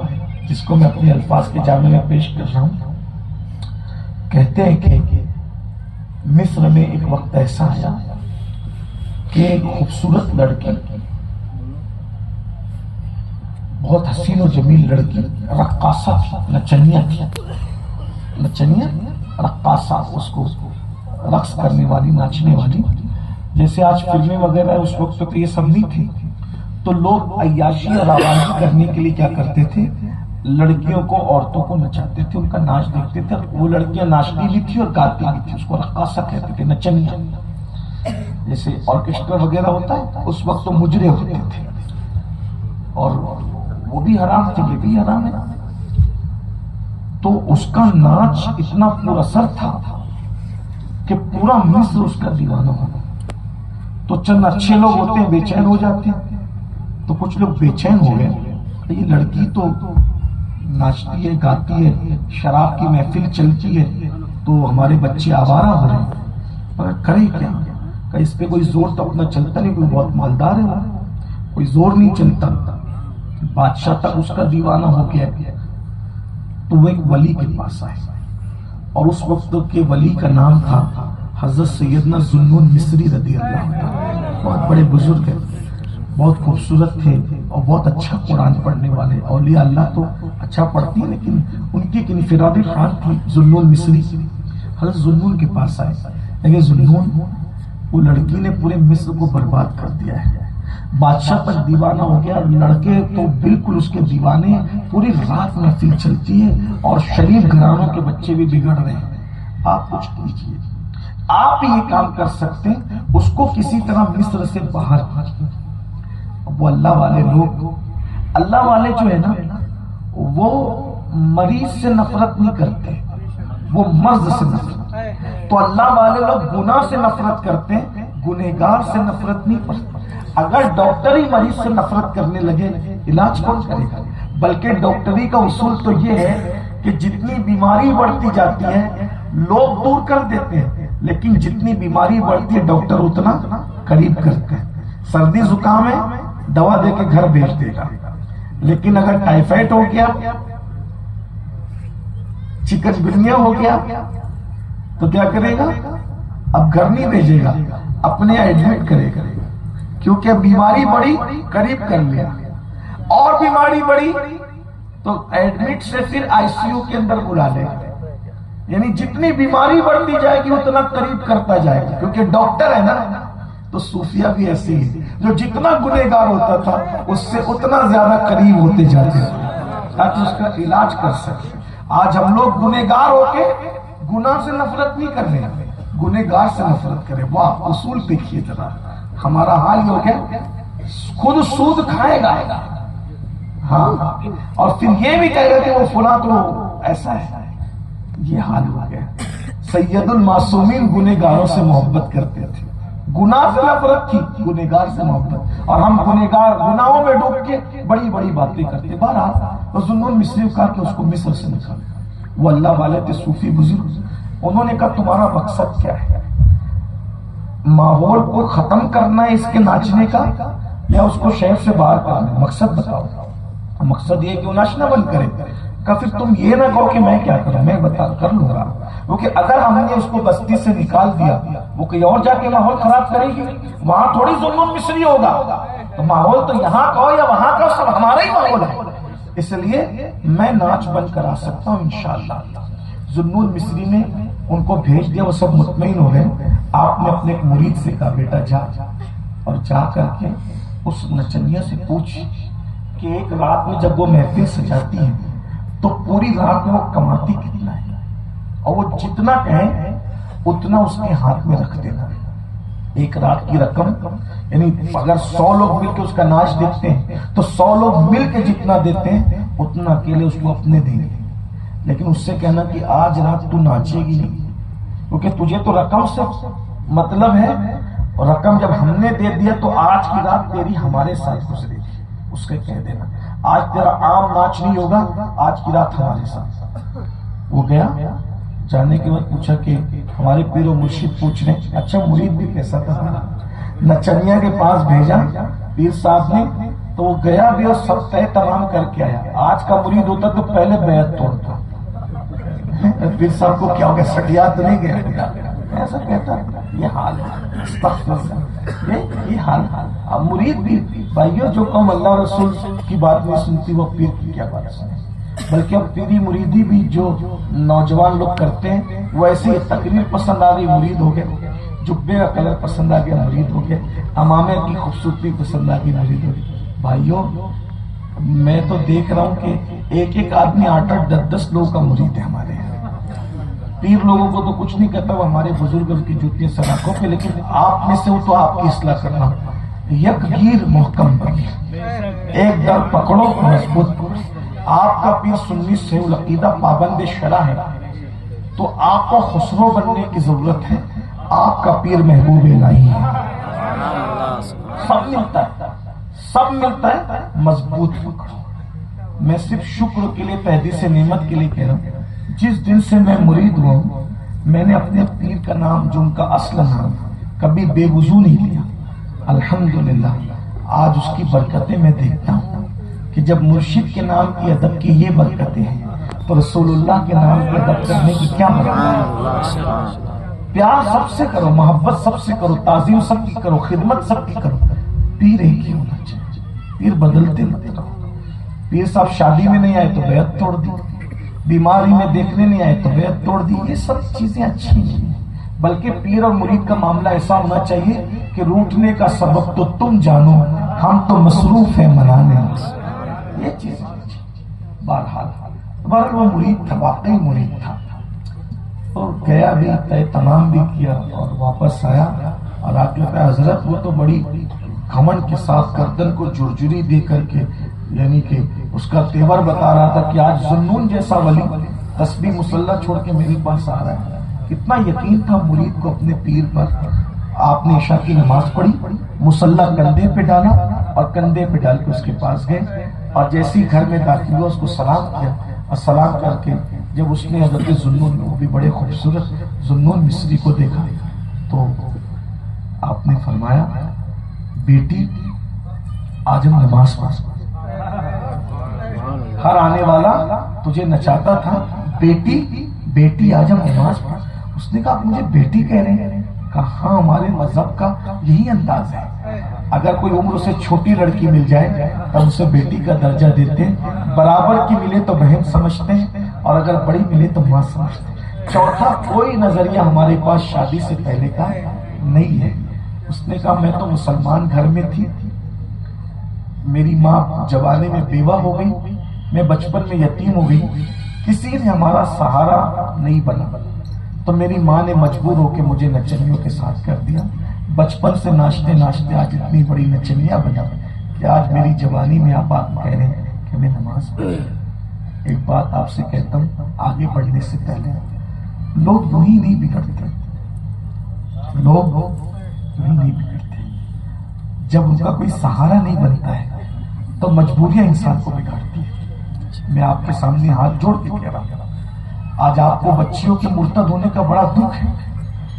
جس کو میں اپنے الفاظ کے جامع میں پیش کر رہا ہوں۔ کہتے ہیں کہ مصر میں ایک وقت ایسا آیا کہ ایک خوبصورت لڑکی بہت حسین و جمیل لڑکی، رقاصہ تھی، نچنیا تھی، نچنیا رقاصہ، اس کو رقص کرنے والی، ناچنے والی. جیسے آج فلمیں وغیرہ اس وقت تو یہ سب نہیں تھی. تو لوگ عیاشی اور آوازی کرنے کے لیے کیا کرتے تھے، لڑکیوں کو، عورتوں کو نچاتے تھے، ان کا ناچ دیکھتے تھے. وہ لڑکیاں ناچتی بھی تھی اور گاتی بھی تھی، اس کو رقاصہ کہتے تھے، نچنیا. جیسے آرکیسٹرا وغیرہ ہوتا ہے اس وقت تو مجرے ہوتے تھے، اور وہ بھی حرام تھے، یہ بھی حرام ہے. تو اس کا ناچ اتنا پر اثر تھا کہ پورا مصر اس کا دیوانہ ہو. تو چند اچھے لوگ ہوتے ہیں بے چین ہو جاتے ہیں. تو کچھ لوگ بے چین ہو گئے، یہ لڑکی تو ناچتی ہے، گاتی ہے، شراب کی محفل چلتی ہے، تو ہمارے بچے آوارہ ہو رہے ہیں، مگر کرے کیا؟ کہ اس پہ کوئی زور تو اپنا چلتا نہیں، کوئی بہت مالدار ہے، کوئی زور نہیں چلتا. بادشاہ تک اس کا دیوانہ ہو گیا. تو وہ ایک ولی کے پاس آئے، اور اس وقت کے ولی کا نام تھا حضرت سیدنا ذوالنون مصری رضی اللہ عنہ. بہت بڑے بزرگ ہیں، بہت خوبصورت تھے اور بہت اچھا قرآن پڑھنے والے. اولیاء اللہ تو اچھا پڑھتی ہیں، لیکن ان کی ایک انفرادی خان تھی ذوالنون مصری. حضرت ذوالنون کے پاس آئے، لیکن ذوالنون، وہ لڑکی نے پورے مصر کو برباد کر دیا ہے. بادشاہ پر دیوانہ ہو گیا، لڑکے تو بالکل اس کے دیوانے، پوری رات محفل چلتی ہے اور شریف گھرانوں کے بچے بھی بگڑ رہے ہیں. آپ کچھ کیجیے، آپ یہ کام کر سکتے ہیں، اس کو کسی طرح مصر سے باہر کیجیے. وہ اللہ والے لوگ، اللہ والے جو ہے نا، وہ مریض سے نفرت نہیں کرتے، وہ مرض سے نفرت. تو اللہ والے لوگ گناہ سے نفرت کرتے ہیں، گنہگار سے نفرت نہیں کرتے. اگر ڈاکٹر ہی مریض سے نفرت کرنے لگے، علاج کون کرے گا؟ بلکہ ڈاکٹری کا اصول تو یہ ہے کہ جتنی بیماری بڑھتی جاتی ہے لوگ دور کر دیتے ہیں، لیکن جتنی بیماری بڑھتی ہے ڈاکٹر اتنا قریب کرتے ہیں. سردی زکام ہے، دوا دے کے گھر بھیج دے گا، لیکن اگر ٹائیفائڈ ہو گیا، چکن گنیا ہو گیا، تو کیا کرے گا؟ اب گھر نہیں بھیجے گا، اپنے ایڈمٹ کرے گا، کیونکہ بیماری بڑی قریب کر لیا. اور بیماری بڑی تو ایڈمٹ سے پھر آئی سی یو کے اندر بلا لے گا. یعنی جتنی بیماری بڑھتی جائے گی اتنا قریب کرتا جائے گا، کیونکہ ڈاکٹر ہے نا. تو صوفیہ بھی ایسی ہے، جو جتنا گنہگار ہوتا تھا اس سے اتنا زیادہ قریب ہوتے جاتے ہیں تاکہ اس کا علاج کر سکے. آج ہم لوگ گنہگار ہو کے گناہ سے نفرت نہیں کر رہے، گنہگار سے نفرت کریں. واہ، اصول دیکھیے ذرا. ہمارا حال یہ ہو گیا، خود سود کھائے گا، ہاں، اور پھر یہ بھی کہے گا کہ وہ فلاں تو ایسا ہے. یہ حال ہو گیا. سید المعصومین گنہگاروں سے محبت کرتے تھے، گناہ سے نفرت تھی، گنہگار سے محبت. اور ہم گنہگار گناہوں میں ڈوب کے بڑی بڑی باتیں کرتے. بہرحال ذوالنون مصری نے کہا کہ اس کو مصر سے نکالے. وہ اللہ والے تھے، صوفی بزرگ. انہوں نے کہا تمہارا مقصد کیا ہے؟ ماحول کو ختم کرنا ہے اس کے ناچنے کا، یا اس کو شہر سے باہر کرنا ہے؟ مقصد بتاؤ. مقصد یہ کہ وہ ناچنا بند کرے. کہ پھر تم یہ نہ کہو کہ میں کیا کروں، میں بتا کر لوں گا. کیونکہ اگر ہم نے اس کو بستی سے نکال دیا، وہ کہیں اور جا کے ماحول خراب کرے گی. وہاں تھوڑی ذوالنون مصری ہوگا. تو ماحول تو یہاں کا ہو یا وہاں کا، سب ہمارا ہی ماحول ہے. اس لیے میں ناچ بند کرا سکتا ہوں انشاءاللہ. ذوالنون مصری نے ان کو بھیج دیا. وہ سب مطمئن ہو گئے. آپ نے اپنے ایک مرید سے کہا بیٹا جا، اور جا کر کے اس نچنیا سے پوچھ کہ ایک رات میں جب وہ محفل سجاتی ہے تو پوری رات میں وہ کماتی کتنا ہے، اور وہ جتنا کہیں اتنا اس کے ہاتھ میں رکھ دینا. ایک رات کی رقم، یعنی اگر 100 لوگ مل کے اس کا ناچ دیکھتے ہیں تو 100 لوگ مل کے جتنا دیتے ہیں اتنا اکیلے اس کو اپنے دیں گے. لیکن اس سے کہنا کہ آج رات تو ناچے گی نہیں، کیونکہ تجھے تو رقم سے مطلب ہے، اور رقم جب ہم نے دے دیا تو آج کی رات تیری ہمارے ساتھ گزرے گی. اس کے کہہ دینا آج تیرا عام ناچ نہیں ہوگا، آج کی رات ہمارے ساتھ. وہ گیا، جانے کے بعد پوچھا کہ ہمارے پیر و مرشد پوچھ رہے ہیں. اچھا مرید بھی کیسا تھا؟ نچنیا کے پاس بھیجا پیر صاحب نے، تو وہ گیا بھی اور سب طے تمام کر کے آیا. آج کا مرید ہوتا تو پہلے بیعت توڑتا. پیر صاحب کو کیا ہو گیا، سٹیا تو نہیں گیا؟ ایسا کہتا. یہ حال ہے، یہ حال. اب مرید بھی بھائیو جو قوم اللہ رسول کی بات نہیں سنتی وہ پیر کی کیا بات سنے؟ بلکہ اب پیری مریدی بھی جو نوجوان لوگ کرتے ہیں وہ ایسی تقریر پسند آ گئی مرید ہو گئے، جبے کا کلر پسند آ گیا مرید ہو گئے، امامے کی خوبصورتی پسند آ گئی مرید ہو گئی۔ بھائیو میں تو دیکھ رہا ہوں کہ ایک ایک آدمی 8-8 10-10 لوگوں کا مرید ہے ہمارے یہاں۔ پیر لوگوں کو تو کچھ نہیں کہتا، وہ ہمارے بزرگ کی جوتیاں سلاخوں پہ، لیکن آپ میں سے ہو تو آپ کی اصلاح کرنا، یک گیر محکم بنی، ایک در پکڑو مضبوط پکڑو۔ آپ کا پیر سنی سے العقیدہ پابند شرع ہے تو آپ کو خسرو بننے کی ضرورت ہے، آپ کا پیر محبوب الہی ہے۔ سب ملتا ہے، سب ملتا ہے، مضبوط پکڑو۔ میں صرف شکر کے لیے تحدیث نعمت کے لیے کہہ رہا ہوں، جس دن سے میں مرید ہوں میں نے اپنے پیر کا نام جو ان کا اصل نام کبھی بے وضو نہیں لیا۔ الحمدللہ آج اس کی برکتیں میں دیکھتا ہوں کہ جب مرشد کے نام کی ادب کی یہ برکتیں ہیں تو رسول اللہ کے نام کی ادب کرنے کی کیا برکت ہے؟ پیار سب سے کرو، محبت سب سے کرو، تعظیم سب کی کرو، خدمت سب کی کرو، پیر ایک ہی ہونا چاہیے، پیر بدلتے مت رہو۔ پیر صاحب شادی میں نہیں آئے تو بیعت توڑ دی، بیماری میں دیکھنے نہیں آئے تو بیعت توڑ دی، یہ سب چیزیں اچھی نہیں ہیں۔ بلکہ پیر اور مرید کا معاملہ ایسا ہونا چاہیے کہ روٹنے کا سبب تو تم جانو، ہم تو مصروف ہیں منانے، یہ چیز بہرحال وہ مرید تھا، واقعی مرید تھا، اور گیا بھی طے تمام بھی کیا اور واپس آیا اور آ کے کہا حضرت وہ تو بڑی گھمنڈ کے ساتھ گردن کو جرجری دے کر کے، یعنی کہ اس کا تیور بتا رہا تھا کہ آج ذوالنون جیسا ولی تسبیح مصلی چھوڑ کے میرے پاس آ رہا ہے۔ کتنا یقین تھا مرید کو اپنے پیر پر۔ آپ نے عشاء کی نماز پڑھی، مصلی کندھے پہ ڈالا اور کندھے پہ ڈال کے اس کے پاس گئے، اور جیسے ہی گھر میں داخل ہوا اس کو سلام کیا، اور سلام کر کے جب اس نے حضرت ذوالنون، وہ بھی بڑے خوبصورت ذوالنون مصری کو دیکھا تو آپ نے فرمایا بیٹی آج ہم نماز پڑھ، ہر آنے والا تجھے نچاتا تھا، بیٹی بیٹی آج ہم نماز پڑھ۔ اس نے کہا آپ مجھے بیٹی کہہ رہے ہیں؟ کہا ہاں ہمارے مذہب کا یہی انداز ہے، اگر کوئی عمر سے چھوٹی لڑکی مل جائے تو اسے بیٹی کا درجہ دیتے ہیں، برابر کی ملے تو بہن سمجھتے ہیں، اور اگر بڑی ملے تو ماں سمجھتے ہیں۔ چوتھا کوئی نظریہ ہمارے پاس شادی سے پہلے کا نہیں ہے۔ اس نے کہا میں تو مسلمان گھر میں تھی، میری ماں جوانے میں بیوہ ہو گئی، میں بچپن میں یتیم ہو گئی، کسی نے ہمارا سہارا نہیں بنا، تو میری ماں نے مجبور ہو کے مجھے نچنیوں کے ساتھ کر دیا۔ بچپن سے ناچتے ناچتے آج اتنی بڑی نچنیاں بنا کہ آج میری جوانی میں آپ کہہ رہے ہیں کہ میں نماز پڑھوں۔ ایک بات آپ سے کہتا ہوں، آگے بڑھنے سے پہلے لوگ یوں ہی نہیں بگڑتے، لوگ یوں ہی نہیں بگڑتے، جب ان کا کوئی سہارا نہیں بنتا ہے تو مجبوریاں انسان کو بگاڑتی ہیں۔ میں آپ کے سامنے ہاتھ جوڑ کے کہہ رہا ہوں، آج آپ کو بچیوں کے مرتد ہونے کا بڑا دکھ ہے،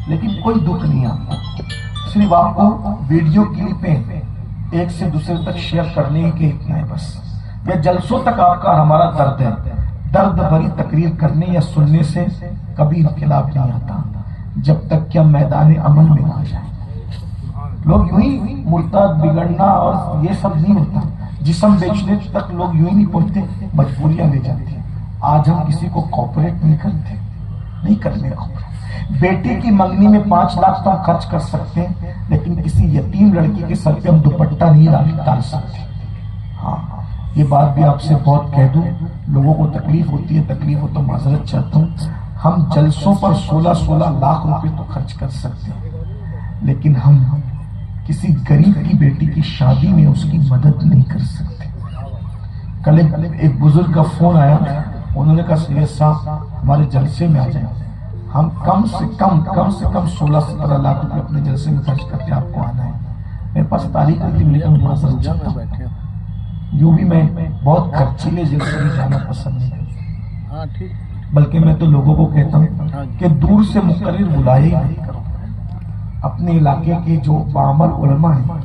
لیکن کوئی دکھ نہیں آپ کو، صرف آپ کو ویڈیو کلپیں ایک سے دوسرے تک شیئر کرنے کے اتنا ہے بس، یا جلسوں تک آپ کا ہمارا درد ہے۔ درد بھری تقریر کرنے یا سننے سے کبھی انقلاب نہیں آتا جب تک کہ ہم میدان عمل میں نہ جائیں۔ لوگ یوں ہی مرتد بگڑنا اور یہ سب نہیں ہوتا، جسم بیچنے تک لوگ یوں ہی نہیں پہنچتے، مجبوریاں لے جاتی ہیں۔ آج ہم کسی کو کوپریٹ نہیں کرتے، نہیں کرنے کو۔ بیٹی کی منگنی میں 5 لاکھ تو ہم خرچ کر سکتے ہیں، لیکن کسی یتیم لڑکی کے سر پہ ہم دوپٹہ نہیں ڈال سکتے۔ ہاں یہ بات بھی آپ سے بہت کہہ دوں، لوگوں کو تکلیف ہوتی ہے، تکلیف ہو تو معذرت چاہتا ہوں۔ ہم جلسوں پر 16 لاکھ روپے تو خرچ کر سکتے ہیں، لیکن ہم کسی غریب کی بیٹی کی شادی میں اس کی مدد نہیں کر سکتے۔ کل ایک بزرگ کا فون آیا، انہوں نے کہا سید صاحب ہمارے جلسے میں آ جائیں، ہم کم سے کم 16-17 لاکھ روپے اپنے جلسے میں خرچ کرتے، آپ کو آنا ہے۔ میرے پاس تاریخ نہیں تھی، لیکن معذرت چاہتا ہوں، یوں بھی میں بہت خرچیلے جلسے میں جانا پسند نہیں کرتا، بلکہ میں تو لوگوں کو کہتا ہوں کہ دور سے مقرر بلائے ہی نہیں کرو، اپنے علاقے کے جو باعمل علماء ہیں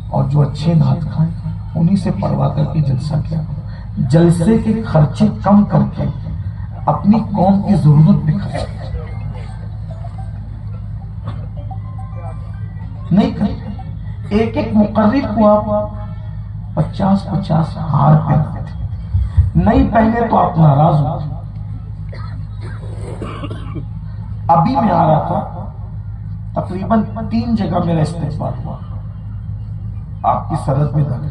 اور جو اچھے نعت خواں ہیں انہی سے پڑھوا کر کے جلسہ کیا کرو۔ جلسے کے خرچے کم کر کے اپنی قوم کی ضرورت پہ خرچ کرو، نہیں کرتے۔ ایک ایک مقرر کو آپ 50-50 ہار پہنتے تھے. نہیں پہنے تو آپ ناراض ہو. ابھی میں آ رہا تھا، تقریباً 3 جگہ میرا استقبال ہوا. آپ کی سرحد میں داخل،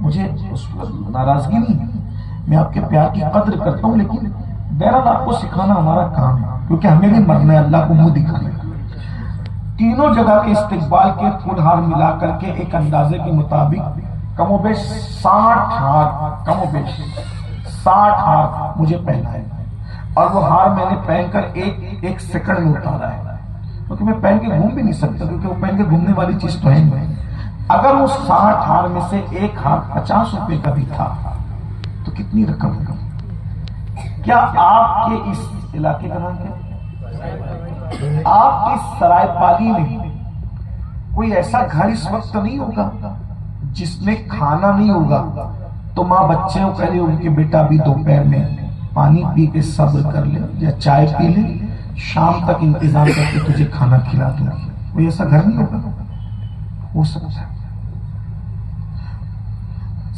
مجھے اس پر ناراضگی نہیں ہے، میں آپ کے پیار کی قدر کرتا ہوں، لیکن بہرحال آپ کو سکھانا ہمارا کام ہے، کیونکہ ہمیں بھی مرنا ہے اللہ کو منہ دکھانے کا. تینوں جگہ کے استقبال کے پھول ہار ملا کر کے ایک اندازے کے مطابق کم و بیش 60 ہار مجھے پہنا ہے. اور وہ ہار میں نے پہن کر ایک سیکنڈ میں اتارا ہے، کیونکہ میں پہن کے گھوم بھی نہیں سکتا، کیونکہ وہ پہن کے گھومنے والی چیز تو ہے نہیں. اگر اس 60 ہار میں سے ایک ہار 50 روپے کا بھی تھا تو کتنی رقم ہوگی؟ کیا آپ کے اس علاقے کا نام کیا؟ آپ کی سرائے پالی میں کوئی ایسا گھر اس وقت نہیں ہوگا جس میں کھانا نہیں ہوگا تو ماں بچے کو کہہ رہی ہوگی کہ بیٹا ابھی دوپہر میں پانی پی کے صبر کر لے یا چائے پی لے، شام تک انتظام کر کے تجھے کھانا کھلا دوں. کوئی ایسا گھر نہیں ہوگا؟ ہو سکتا ہے.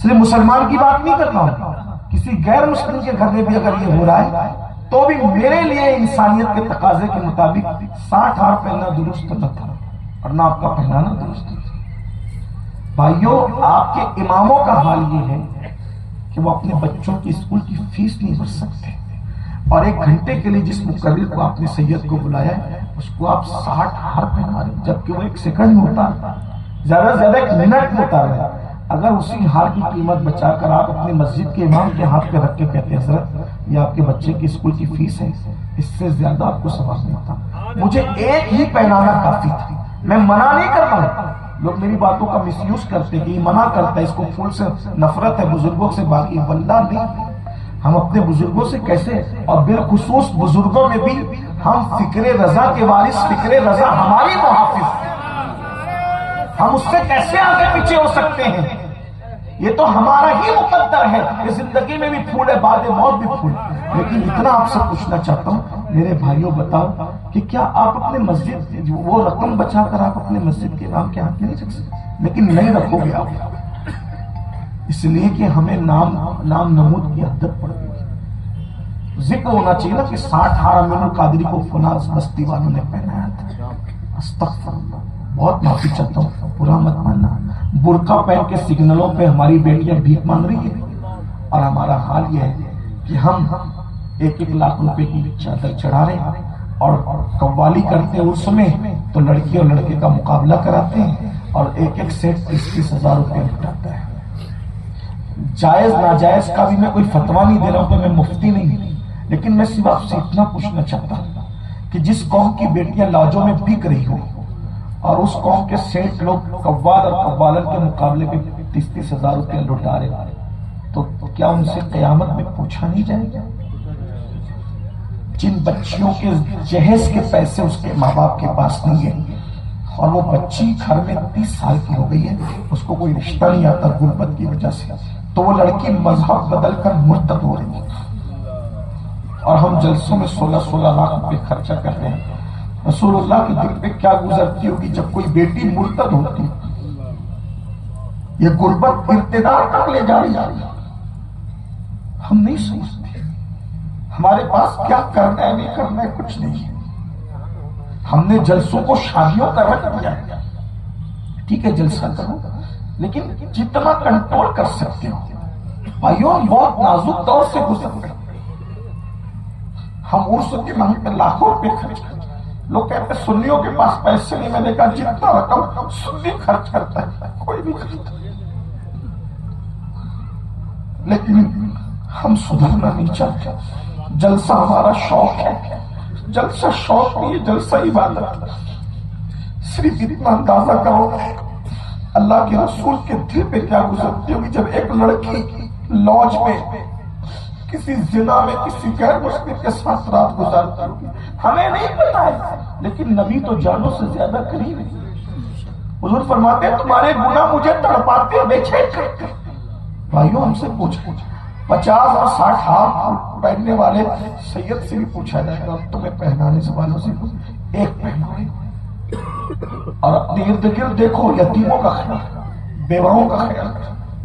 صرف مسلمان کی بات نہیں کرتا ہوں، کسی غیر مسلم کے گھر میں بھی اگر یہ ہو رہا ہے تو بھی میرے لیے انسانیت کے تقاضے کے مطابق 60 ہار پہننا درست نہ تھا اور نہ آپ کا پہنانا درست تھا. بھائیوں، آپ کے اماموں کا حال یہ ہے کہ وہ اپنے بچوں کی اسکول کی فیس نہیں بھر سکتے، اور 1 گھنٹے کے لیے جس مقرر کو آپ نے سید کو بلایا ہے اس کو آپ 60 ہار پہنا رہے ہیں، جبکہ وہ 1 سیکنڈ میں ہوتا ہے، زیادہ سے زیادہ 1 منٹ میں ہوتا ہے. اگر اسی ہار کی قیمت بچا کر آپ اپنی مسجد کے امام کے ہاتھ پہ رکھ کے کہتے ہیں حضرت یہ آپ کے بچے کی اسکول کی فیس ہے، اس سے زیادہ آپ کو ثواب ملتا. مجھے ایک ہی پہنانا کافی تھا. میں منع نہیں کر رہا ہوں، لوگ میری باتوں کا مس یوز کرتے کہ یہ منع کرتا ہے، اس کو پھول سے نفرت ہے، بزرگوں سے باقی واللہ نہیں. ہم اپنے بزرگوں سے کیسے، اور بالخصوص بزرگوں میں بھی ہم فکر رضا کے وارث، فکر رضا ہماری محافظ، ہم اس سے کیسے آگے پیچھے ہو سکتے ہیں؟ یہ تو ہمارا ہی مقدر ہے کہ زندگی میں بھی پھول ہے، بعد موت بھی پھول. لیکن اتنا آپ سے پوچھنا چاہتا ہوں میرے بھائیوں، بتاؤ کہ کیا آپ اپنے مسجد وہ رقم بچا کر آپ اپنے مسجد کے امام کے ہاتھ میں نہیں رکھ سکتے؟ لیکن نہیں رکھو گے آپ، اس لیے کہ ہمیں نام نمود کی عادت پڑ گئی. ذکر ہونا چاہیے نا کہ 60 ہار امین القادری کو فلاں بستی والوں نے پہنایا تھا. استغفر اللہ، بہت معافی چاہتا ہوں، برا مت ماننا. برقع پہن کے سگنلوں پہ ہماری بیٹیاں بھیک مانگ رہی ہیں، اور ہمارا حال یہ ہے کہ ہم 1-1 لاکھ روپے کی چادر چڑھا رہے ہیں اور قوالی کرتے ہیں عرس میں، تو لڑکی اور لڑکے کا مقابلہ کراتے ہیں اور 1-1 سیٹ 30-30 ہزار روپے لٹاتا ہے. جائز ناجائز کا بھی میں کوئی فتویٰ نہیں دے رہا ہوں، کہ میں مفتی نہیں، لیکن میں صرف آپ سے اتنا پوچھنا چاہتا ہوں کہ جس قوم کی بیٹیاں لاجوں میں بک رہی ہوں اور اس قوم کے سیٹ لوگ قوال اور قوالن کے مقابلے پہ 30-30 ہزار روپے لٹا رہے ہیں، تو کیا ان سے قیامت میں پوچھا نہیں جائے گا؟ جن بچیوں کے جہیز کے پیسے اس کے ماں باپ کے پاس نہیں ہے اور وہ بچی گھر میں 30 سال کی ہو گئی ہے، اس کو کوئی رشتہ نہیں آتا غربت کی وجہ سے، تو وہ لڑکی مذہب بدل کر مرتد ہو رہی ہے، اور ہم جلسوں میں 16 لاکھ روپے خرچہ کر رہے ہیں. رسول اللہ کے دل پہ کیا گزرتی ہوگی جب کوئی بیٹی مرتد ہوتی؟ یہ غربت ارتداد تک لے جا رہی ہے. ہم نہیں سوچتے ہمارے پاس کیا کرنا ہے نہیں کرنا ہے، کچھ نہیں ہے. ہم نے جلسوں کو شادیوں کا رکھ دیا. ٹھیک ہے جلسہ کرو، لیکن جتنا کنٹرول کر سکتے ہو. بھائیوں، ہم بہت نازک دور سے گزر رہے ہیں. ہم عرس کے نام پہ لاکھوں روپے خرچ کرتے ہیں. لوگ کہتے ہیں سنیوں کے پاس پیسے نہیں. میں نے کہا جتنا رقم سنی خرچ کرتا ہے کوئی بھی خرچ، لیکن ہم سدھرنا نہیں چاہتے. جلسہ ہمارا شوق ہے، جلسہ شوق نہیں ہے، جلسہ عبادت. صرف اتنا اندازہ کرو اللہ کے رسول کے دل پہ کیا گزرتی ہوگی جب ایک لڑکی لاج میں کسی زنا میں کسی غیر مسلم کے ساتھ رات گزارتی ہوگی. ہمیں نہیں پتا ہے، لیکن نبی تو جانوں سے زیادہ قریب ہے. حضور فرماتے ہیں تمہارے گناہ مجھے تڑپاتے بے چین کرتے. بھائیوں، ہم سے پوچھو 50 اور 60 ہار پہننے والے سید سے بھی پوچھا جائے گا تمہیں پہنانے سے والوں سے ایک پہنائے. اور اپنے ارد گرد دیکھو، یتیموں کا خیال، بیواؤں کا خیال،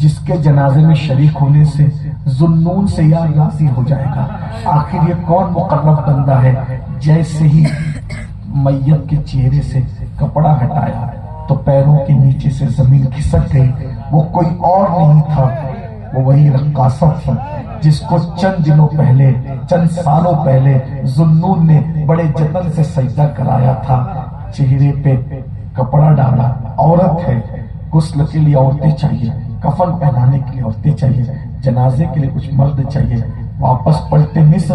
جس کے جنازے میں شریک ہونے سے ذوالنون سے یا راضی ہو جائے گا. آخر یہ کون مقرب بندہ ہے؟ جیسے ہی میت کے چہرے سے کپڑا ہٹایا تو پیروں کے نیچے سے زمین کھسک گئی. وہ کوئی اور نہیں تھا، وہ وہی رقاصہ تھی جس کو چند دنوں پہلے، چند سالوں پہلے ذوالنون نے بڑے جتن سے سجدہ کرایا تھا. چہرے پہ کپڑا ڈالا. عورت ہے، غسل کے لیے عورتیں چاہیے، کفن پہنانے کے لیے عورتیں چاہیے، جنازے کے لیے کچھ مرد چاہیے. واپس پلٹے مصر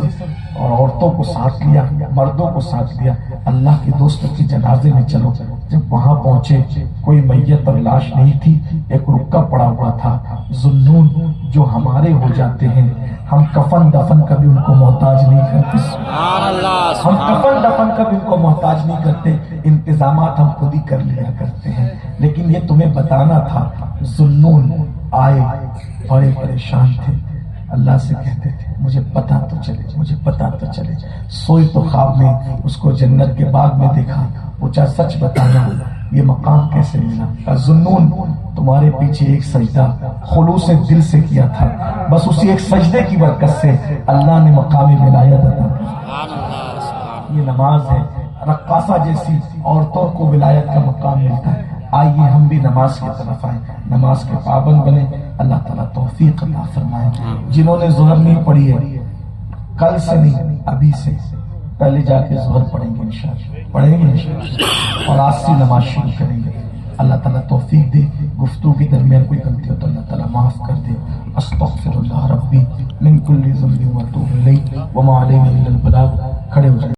اور عورتوں کو ساتھ لیا، مردوں کو ساتھ لیا. اللہ کے دوستوں کے جنازے میں چلو. جب وہاں پہنچے کوئی میت اور لاش نہیں تھی، ایک رکا پڑا ہوا تھا. ذوالنون جو ہمارے ہو جاتے ہیں، ہم کفن دفن کا بھی ان کو محتاج نہیں کرتے. ہم کفن دفن کا بھی ان کو محتاج نہیں کرتے. انتظامات ہم خود ہی کر لیا کرتے ہیں. لیکن یہ تمہیں بتانا تھا. ذوالنون آئے، بڑے پریشان تھے. اللہ سے کہتے تھے مجھے پتا تو چلے، مجھے پتا تو چلے. سوئی تو خواب میں اس کو جنت کے باغ میں دیکھا. پوچھا سچ بتانا یہ مقام کیسے ملا؟ ذوالنون تمہارے پیچھے ایک سجدہ خلوص دل سے کیا تھا، بس اسی ایک سجدے کی برکت سے اللہ نے مقام ولایت عطا کی. یہ نماز ہے. رقاصہ جیسی عورتوں کو ولایت کا مقام ملتا ہے. آئیے ہم بھی نماز کی طرف آئیں، نماز کے پابند بنے. اللہ تعالیٰ توفیق عطا فرمائے. جنہوں نے ظہر نہیں پڑھی ہے، کل سے نہیں ابھی سے پہلے جا کے ظہر پڑھیں گے انشاءاللہ، پڑھیں گے انشاءاللہ، اور آج سے نماز شروع کریں گے. اللہ تعالیٰ توفیق دے. گفتگو کے درمیان کوئی غلطی ہو تو اللہ تعالیٰ معاف کر دے. استغفر اللہ ربی من کل ذنب واتوب الیہ وما علینا الا البلاغ. کھڑے ہو جائیں.